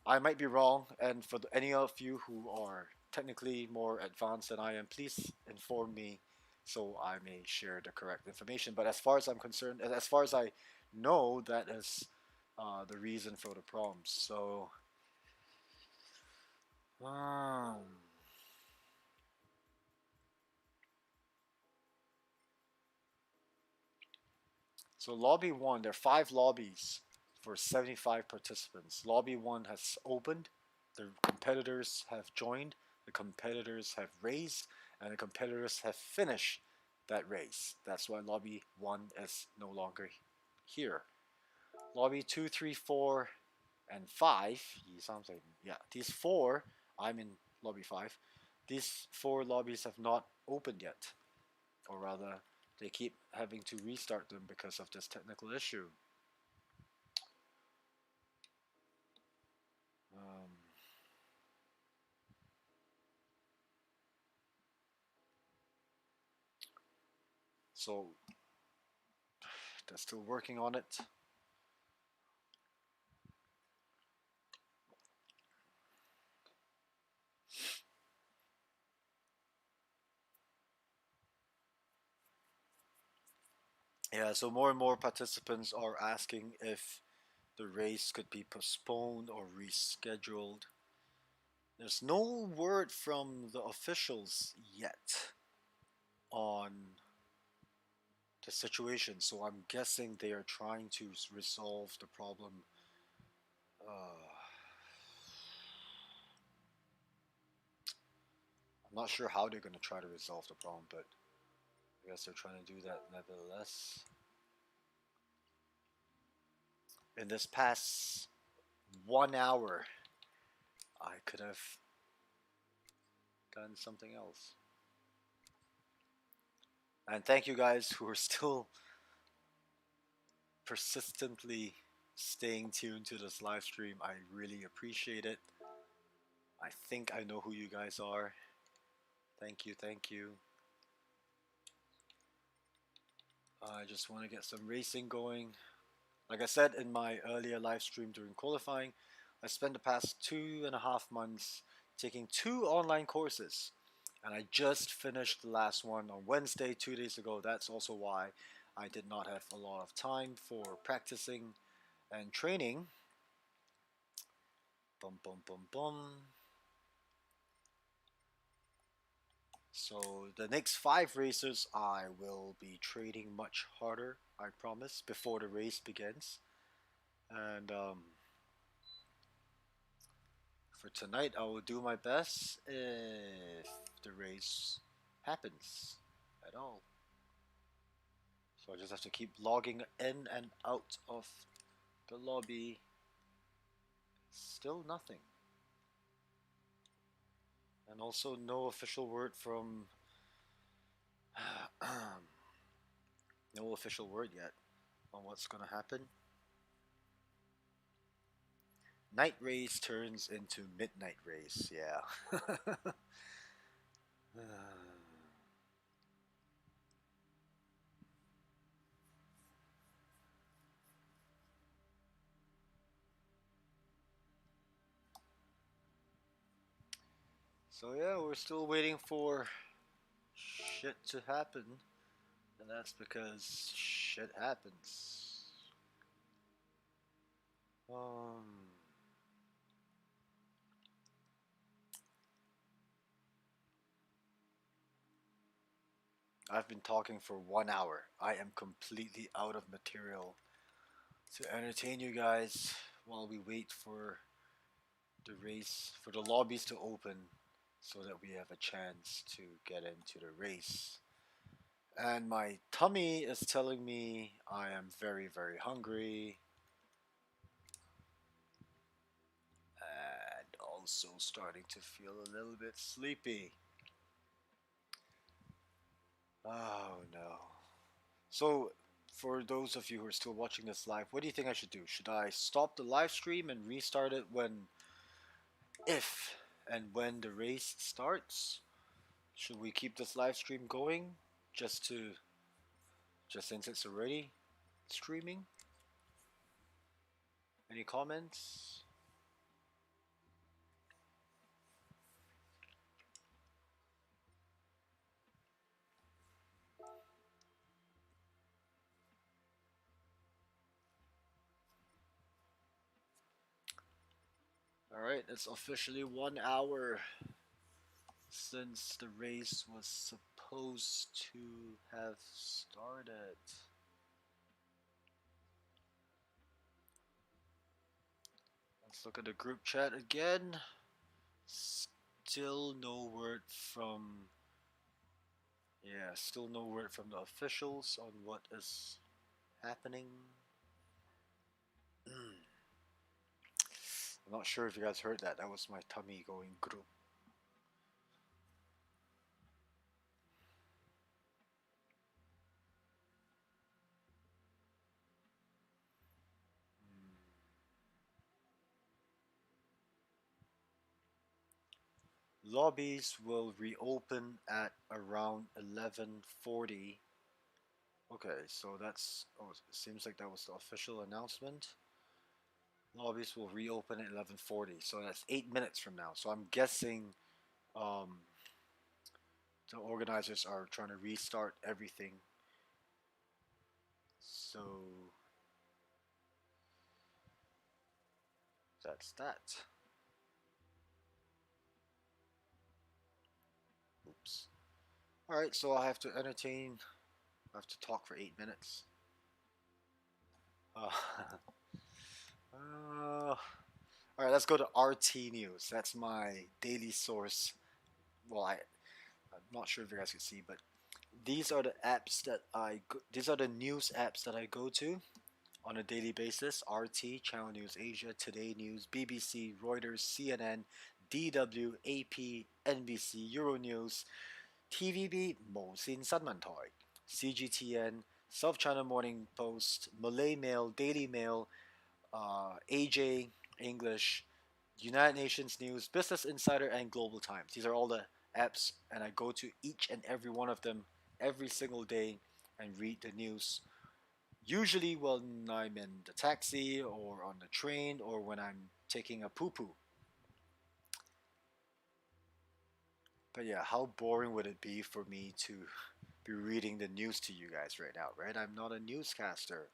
I might be wrong, and for any of you who are technically more advanced than I am, please inform me so I may share the correct information. But as far as I'm concerned, as far as I know, that is the reason for the problems. Um, so lobby one, there are 5 lobbies for 75 participants. Lobby one has opened, the competitors have joined, the competitors have raised, and the competitors have finished that race. That's why lobby 1 is no longer here. Lobby 2, 3, 4, and 5. Yeah, these 4, I'm in lobby 5. These 4 lobbies have not opened yet. Or rather, they keep having to restart them because of this technical issue. So they're still working on it. Yeah, so more and more participants are asking if the race could be postponed or rescheduled. There's no word from the officials yet on the situation, so I'm guessing they are trying to resolve the problem. I'm not sure how they're going to try to resolve the problem, but I guess they're trying to do that nevertheless. In this past 1 hour, I could have done something else. And thank you guys who are still persistently staying tuned to this live stream. I really appreciate it. I think I know who you guys are. Thank you, thank you. I just want to get some racing going. Like I said in my earlier live stream during qualifying, I spent the past 2.5 months taking 2 online courses. And I just finished the last one on Wednesday, 2 days ago. That's also why I did not have a lot of time for practicing and training. Bum bum bum bum. So the next 5 races I will be training much harder, I promise, before the race begins. And for tonight I will do my best if the race happens at all. So I just have to keep logging in and out of the lobby. Still nothing. And also no official word from no official word yet on what's gonna happen. Night race turns into midnight race, yeah. So yeah, we're still waiting for shit to happen, and that's because shit happens. I've been talking for 1 hour. I am completely out of material to entertain you guys while we wait for the race, for the lobbies to open so that we have a chance to get into the race. And my tummy is telling me I am very, very hungry. And also starting to feel a little bit sleepy. Oh no. So, for those of you who are still watching this live, what do you think I should do? Should I stop the live stream and restart it if and when the race starts? Should we keep this live stream going just since it's already streaming? Any comments? Alright, it's officially 1 hour since the race was supposed to have started. Let's look at the group chat again. Still no word from Yeah, still no word from the officials on what is happening. I'm not sure if you guys heard that. That was my tummy going group. Lobbies will reopen at around 11:40. Okay, so that's, oh, it seems like that was the official announcement. Lobbies will reopen at 11:40, so that's 8 minutes from now. So I'm guessing um, the organizers are trying to restart everything. So that's that. Oops. All right, so I have to entertain. I have to talk for 8 minutes. Uh, all right, let's go to RT News. That's my daily source. Well, I'm not sure if you guys can see, but these are the apps that these are the news apps that I go to on a daily basis: RT, Channel News Asia, Today News, BBC, Reuters, CNN, DW, AP, NBC, Euronews, TVB, 無線新聞台, CGTN, South China Morning Post, Malay Mail, Daily Mail, AJ, English, United Nations News, Business Insider, and Global Times. These are all the apps, and I go to each and every one of them every single day and read the news. Usually when I'm in the taxi or on the train or when I'm taking a poo poo. But yeah, how boring would it be for me to be reading the news to you guys right now, right? I'm not a newscaster.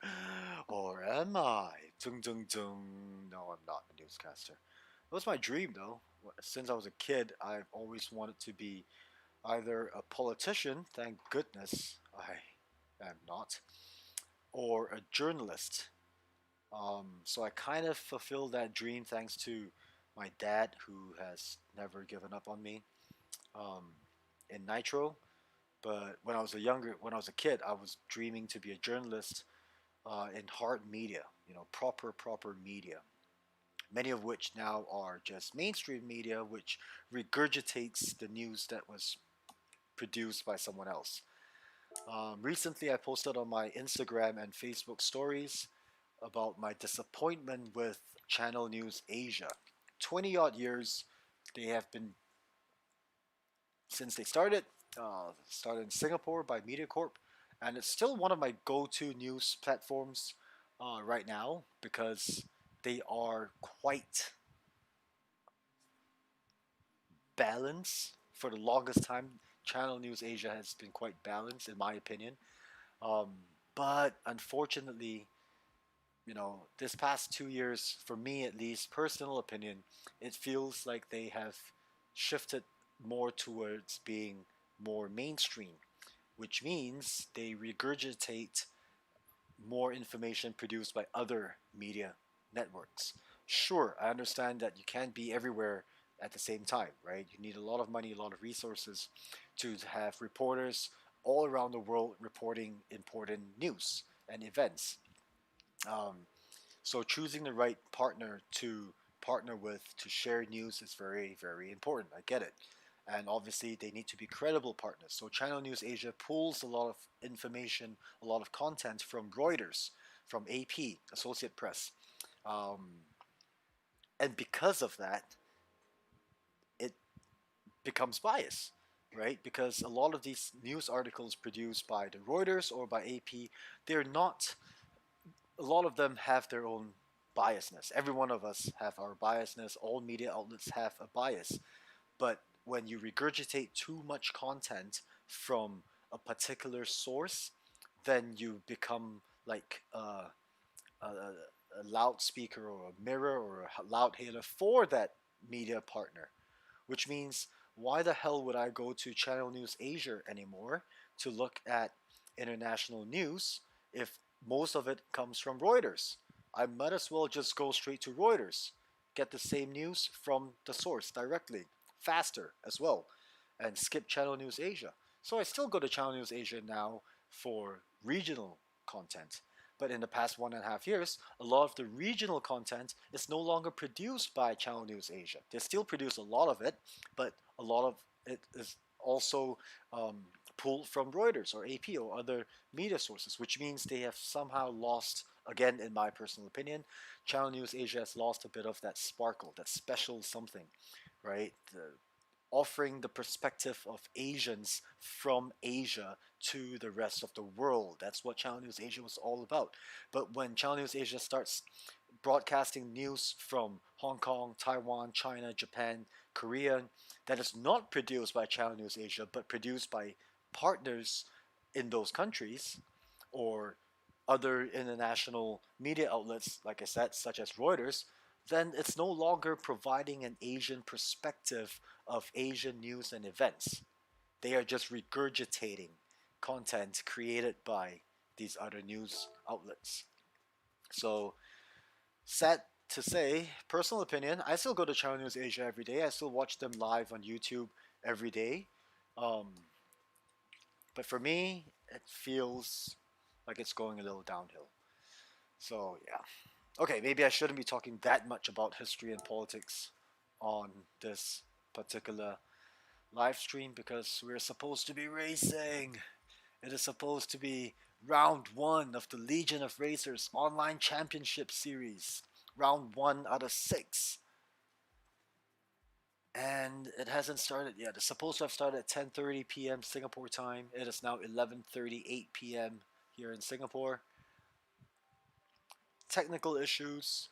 Or am I? Dung dung dung. No, I'm not a newscaster. It was my dream though. Since I was a kid, I've always wanted to be either a politician, thank goodness I am not, or a journalist. So I kind of fulfilled that dream thanks to my dad, who has never given up on me um, in Nitro. But when I was a kid, I was dreaming to be a journalist in hard media, proper media. Many of which now are just mainstream media, which regurgitates the news that was produced by someone else. Recently, I posted on my Instagram and Facebook stories about my disappointment with Channel News Asia. 20 odd years they have been since they started. Started in Singapore by MediaCorp, and it's still one of my go-to news platforms right now because they are quite balanced. For the longest time, Channel News Asia has been quite balanced, in my opinion. Um, but unfortunately, this past 2 years, for me at least, personal opinion, it feels like they have shifted more towards being more mainstream, which means they regurgitate more information produced by other media networks. Sure, I understand that you can't be everywhere at the same time, right? You need a lot of money, a lot of resources to have reporters all around the world reporting important news and events. Um, so choosing the right partner to partner with to share news is very, very important. I get it. And obviously, they need to be credible partners. So Channel News Asia pulls a lot of information, a lot of content from Reuters, from AP, Associate Press. Um, and because of that, it becomes biased, right? Because a lot of these news articles produced by the Reuters or by AP, they're not, a lot of them have their own biasness. Every one of us have our biasness. All media outlets have a bias. But when you regurgitate too much content from a particular source, then you become like a loudspeaker or a mirror or a loud hailer for that media partner, which means why the hell would I go to Channel News Asia anymore to look at international news if most of it comes from Reuters? I might as well just go straight to Reuters, get the same news from the source directly, faster as well, and skip Channel News Asia. So I still go to Channel News Asia now for regional content. But in the past 1.5 years, a lot of the regional content is no longer produced by Channel News Asia. They still produce a lot of it, but a lot of it is also um, pulled from Reuters or AP or other media sources, which means they have somehow lost, again, in my personal opinion, Channel News Asia has lost a bit of that sparkle, that special something, right? Offering the perspective of Asians from Asia to the rest of the world. That's what Channel News Asia was all about. But when Channel News Asia starts broadcasting news from Hong Kong, Taiwan, China, Japan, Korea, that is not produced by Channel News Asia, but produced by partners in those countries or other international media outlets, like I said, such as Reuters, then it's no longer providing an Asian perspective of Asian news and events. They are just regurgitating content created by these other news outlets. So, sad to say, personal opinion, I still go to Channel News Asia every day. I still watch them live on YouTube every day. Um, but for me, it feels like it's going a little downhill. So, yeah. Okay, maybe I shouldn't be talking that much about history and politics on this particular live stream because we're supposed to be racing. It is supposed to be round one of the Legion of Racers online championship series. Round one out of six. And it hasn't started yet. It's supposed to have started at 10:30 p.m. Singapore time. It is now 11:38 p.m. here in Singapore. Technical issues,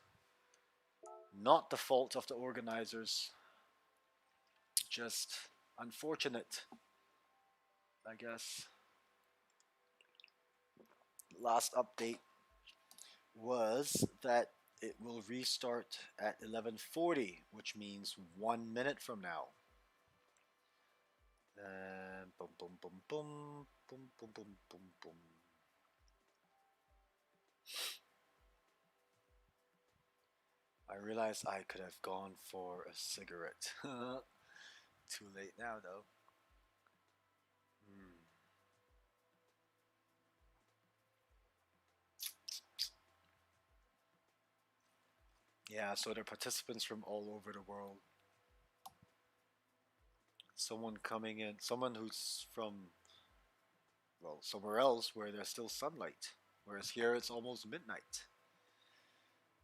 not the fault of the organizers, just unfortunate, I guess. Last update was that it will restart at 11:40, which means 1 minute from now. Boom, boom, boom, boom, boom, boom, boom, boom, boom. I realized I could have gone for a cigarette. Too late now, though. Hmm. Yeah, so there are participants from all over the world. Someone coming in, someone who's from, well, somewhere else where there's still sunlight, whereas here it's almost midnight.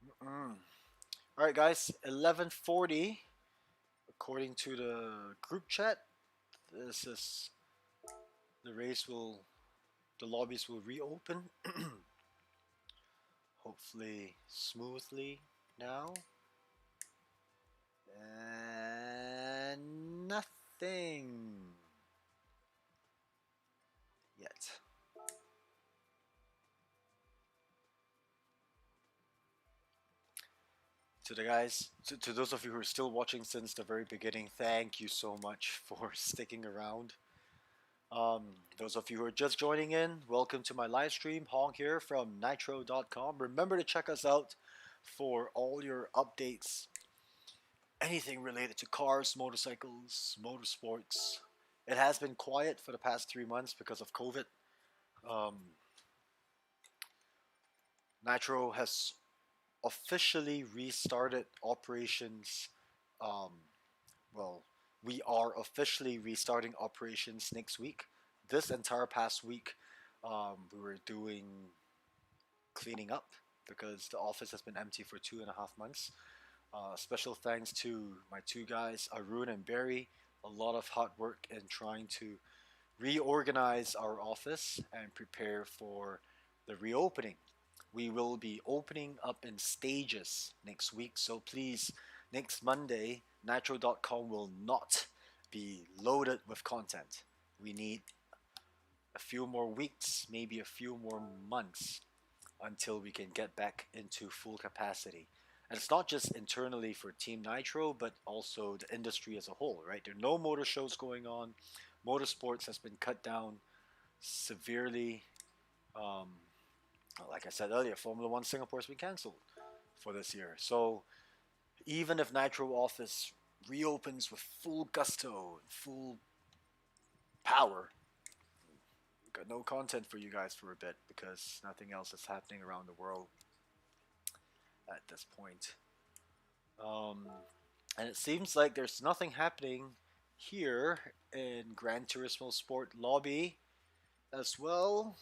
Mm-mm. All right, guys, 11:40. According to the group chat, this is the race will, the lobbies will reopen, hopefully smoothly now. And nothing yet. To the guys, to those of you who are still watching since the very beginning, thank you so much for sticking around. Those of you who are just joining in, welcome to my live stream. Hong here from Nitro.com. Remember to check us out for all your updates, anything related to cars, motorcycles, motorsports. It has been quiet for the past 3 months because of COVID. Um, Nitro has officially restarted operations. Um, well, we are officially restarting operations next week. This entire past week, we were doing cleaning up because the office has been empty for 2.5 months. Special thanks to my two guys, Arun and Barry. A lot of hard work in trying to reorganize our office and prepare for the reopening. We will be opening up in stages next week, so please, next Monday, Nitro.com will not be loaded with content. We need a few more weeks, maybe a few more months until we can get back into full capacity. And it's not just internally for Team Nitro, but also the industry as a whole, right? There are no motor shows going on. Motorsports has been cut down severely. Um, like I said earlier, Formula One Singapore has been cancelled for this year. So even if Nitro Office reopens with full gusto, full power, got no content for you guys for a bit because nothing else is happening around the world at this point. Um, and it seems like there's nothing happening here in Gran Turismo Sport Lobby as well.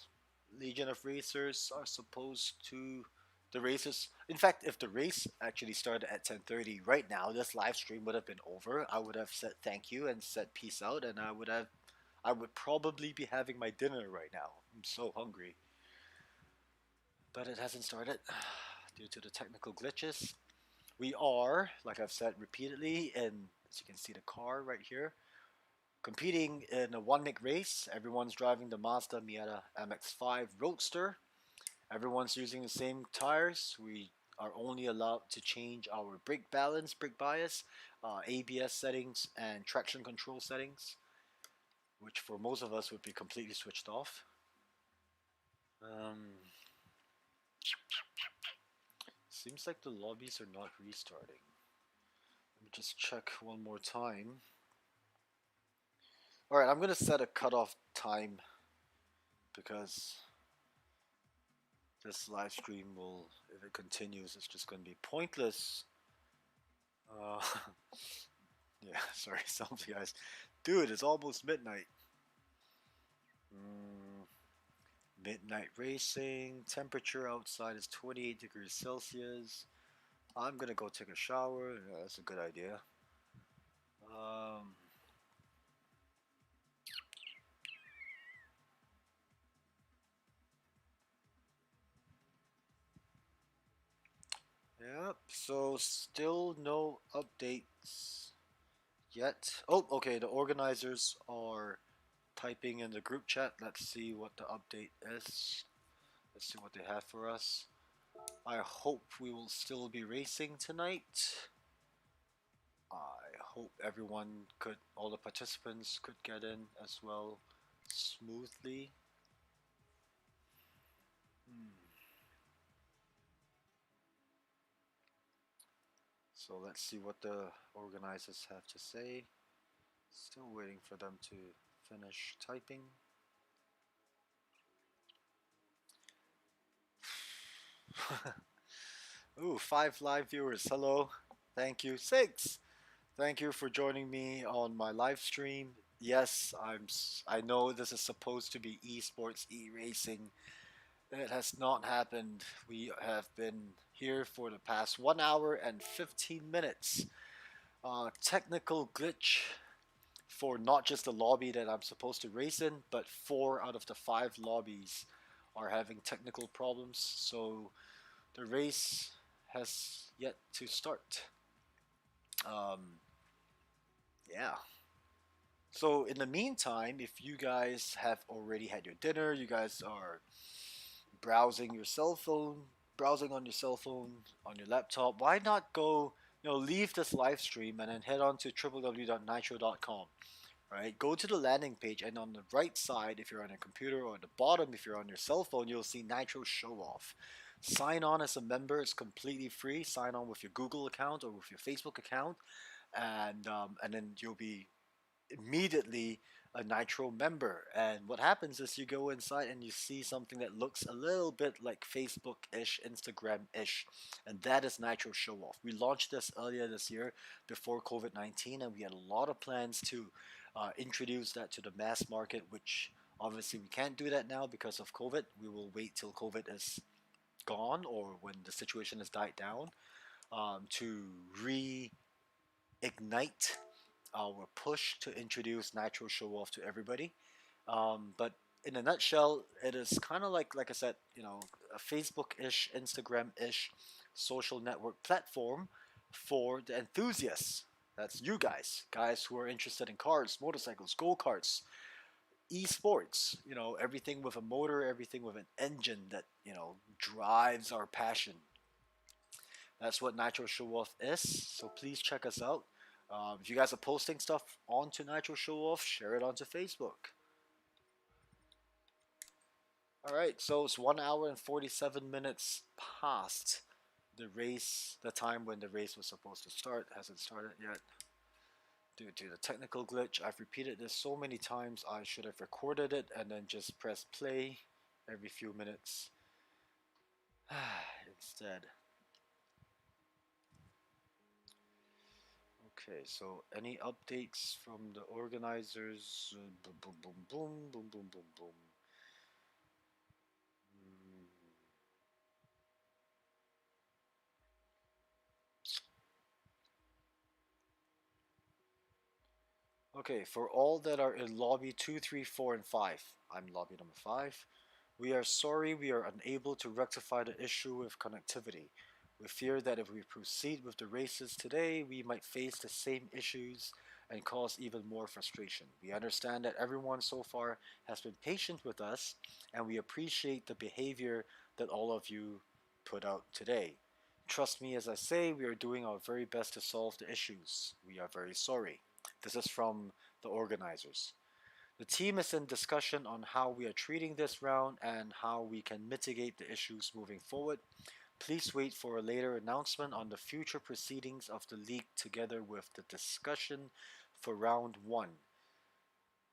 Legion of Racers are supposed to the races. In fact, if the race actually started at 10:30 right now, this live stream would have been over. I would have said thank you and said peace out, and I would probably be having my dinner right now. I'm so hungry, but it hasn't started due to the technical glitches. We are, like I've said repeatedly, in as you can see the car right here, competing in a one nick race. Everyone's driving the Mazda Miata MX-5 Roadster. Everyone's using the same tires. We are only allowed to change our brake balance, brake bias, ABS settings, and traction control settings, which for most of us would be completely switched off. Seems like the lobbies are not restarting. Let me just check one more time. Alright, I'm going to set a cutoff time because this live stream will, if it continues, it's just going to be pointless. Uh, yeah, sorry, some of you guys. Dude, it's almost midnight. Midnight racing. Temperature outside is 28 degrees Celsius. I'm going to go take a shower. Yeah, that's a good idea. Yep, so still no updates yet. Oh, okay, the organizers are typing in the group chat. Let's see what the update is. Let's see what they have for us. I hope we will still be racing tonight. I hope everyone could, all the participants could get in as well smoothly. So let's see what the organizers have to say. Still waiting for them to finish typing. Ooh, 5 live viewers. Hello. Thank you. 6. Thank you for joining me on my live stream. Yes, I know this is supposed to be esports, e-racing. It has not happened. We have been here for the past 1 hour and 15 minutes. Technical glitch for not just the lobby that I'm supposed to race in, but 4 out of the 5 lobbies are having technical problems. So the race has yet to start. Yeah. So in the meantime, if you guys have already had your dinner, you guys are browsing your cell phone, browsing on your cell phone, on your laptop, why not go, leave this live stream and then head on to www.nitro.com. Right? Go to the landing page, and on the right side, if you're on a computer, or at the bottom, if you're on your cell phone, you'll see Nitro Show Off. Sign on as a member, it's completely free. Sign on with your Google account or with your Facebook account, and then you'll be immediately a Nitro member. And what happens is you go inside and you see something that looks a little bit like Facebook-ish, Instagram-ish, and that is Nitro Show Off. We launched this earlier this year before COVID-19, and we had a lot of plans to introduce that to the mass market, which obviously we can't do that now because of COVID. We will wait till COVID is gone or when the situation has died down to reignite our push to introduce Nitro Show Off to everybody. But in a nutshell, it is kind of like I said, a Facebook-ish, Instagram-ish social network platform for the enthusiasts. That's you guys who are interested in cars, motorcycles, go-karts, esports. Everything with a motor, everything with an engine that drives our passion. That's what Nitro Show Off is. So please check us out. If you guys are posting stuff onto Nitro Show Off, share it onto Facebook. Alright, so it's 1 hour and 47 minutes past the race, the time when the race was supposed to start. Hasn't started yet. Due to the technical glitch, I've repeated this so many times, I should have recorded it and then just press play every few minutes. Instead. Okay, so any updates from the organizers? Boom, boom, boom, boom, boom, boom, boom, boom. Mm. Okay, for all that are in lobby 2, 3, 4, and 5, I'm lobby number 5. We are sorry we are unable to rectify the issue with connectivity. We fear that if we proceed with the races today, we might face the same issues and cause even more frustration. We understand that everyone so far has been patient with us, and we appreciate the behavior that all of you put out today. Trust me as I say, we are doing our very best to solve the issues. We are very sorry. This is from the organizers. The team is in discussion on how we are treating this round and how we can mitigate the issues moving forward. Please wait for a later announcement on the future proceedings of the league together with the discussion for round 1.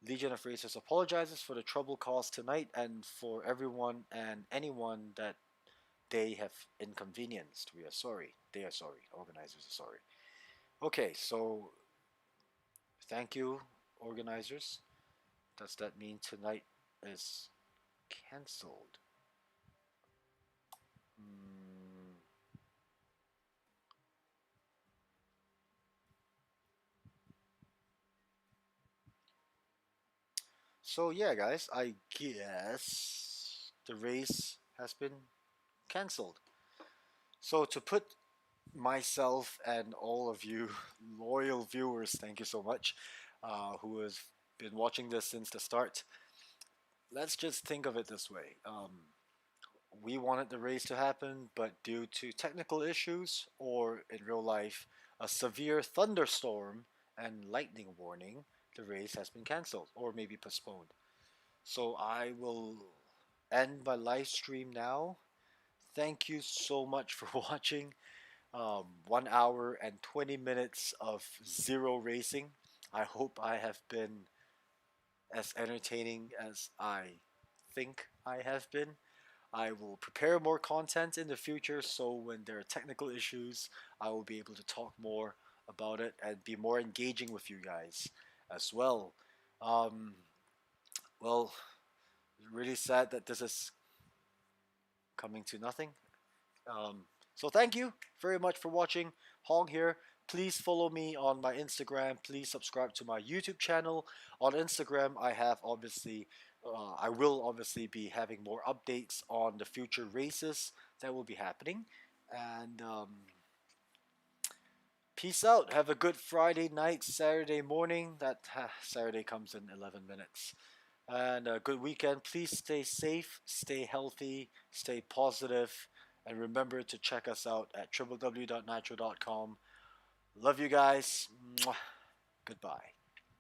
Legion of Racers apologizes for the trouble caused tonight and for everyone and anyone that they have inconvenienced. We are sorry. They are sorry. Organizers are sorry. Okay, so thank you, organizers. Does that mean tonight is cancelled? Mm. So yeah, guys, I guess the race has been cancelled. So to put myself and all of you loyal viewers, thank you so much, who has been watching this since the start. Let's just think of it this way. We wanted the race to happen, but due to technical issues or in real life, a severe thunderstorm and lightning warning, the race has been cancelled or maybe postponed. So I will end my live stream now. Thank you so much for watching. 1 hour and 20 minutes of zero racing. I hope I have been as entertaining as I think I have been. I will prepare more content in the future so when there are technical issues, I will be able to talk more about it and be more engaging with you guys as well. Um, well, really sad that this is coming to nothing. So thank you very much for watching. Hong here. Please follow me on my Instagram. Please subscribe to my YouTube channel. On Instagram, I will obviously be having more updates on the future races that will be happening. And peace out. Have a good Friday night, Saturday morning. Saturday comes in 11 minutes. And a good weekend. Please stay safe, stay healthy, stay positive, and remember to check us out at www.nitro.com. Love you guys. Mwah. Goodbye.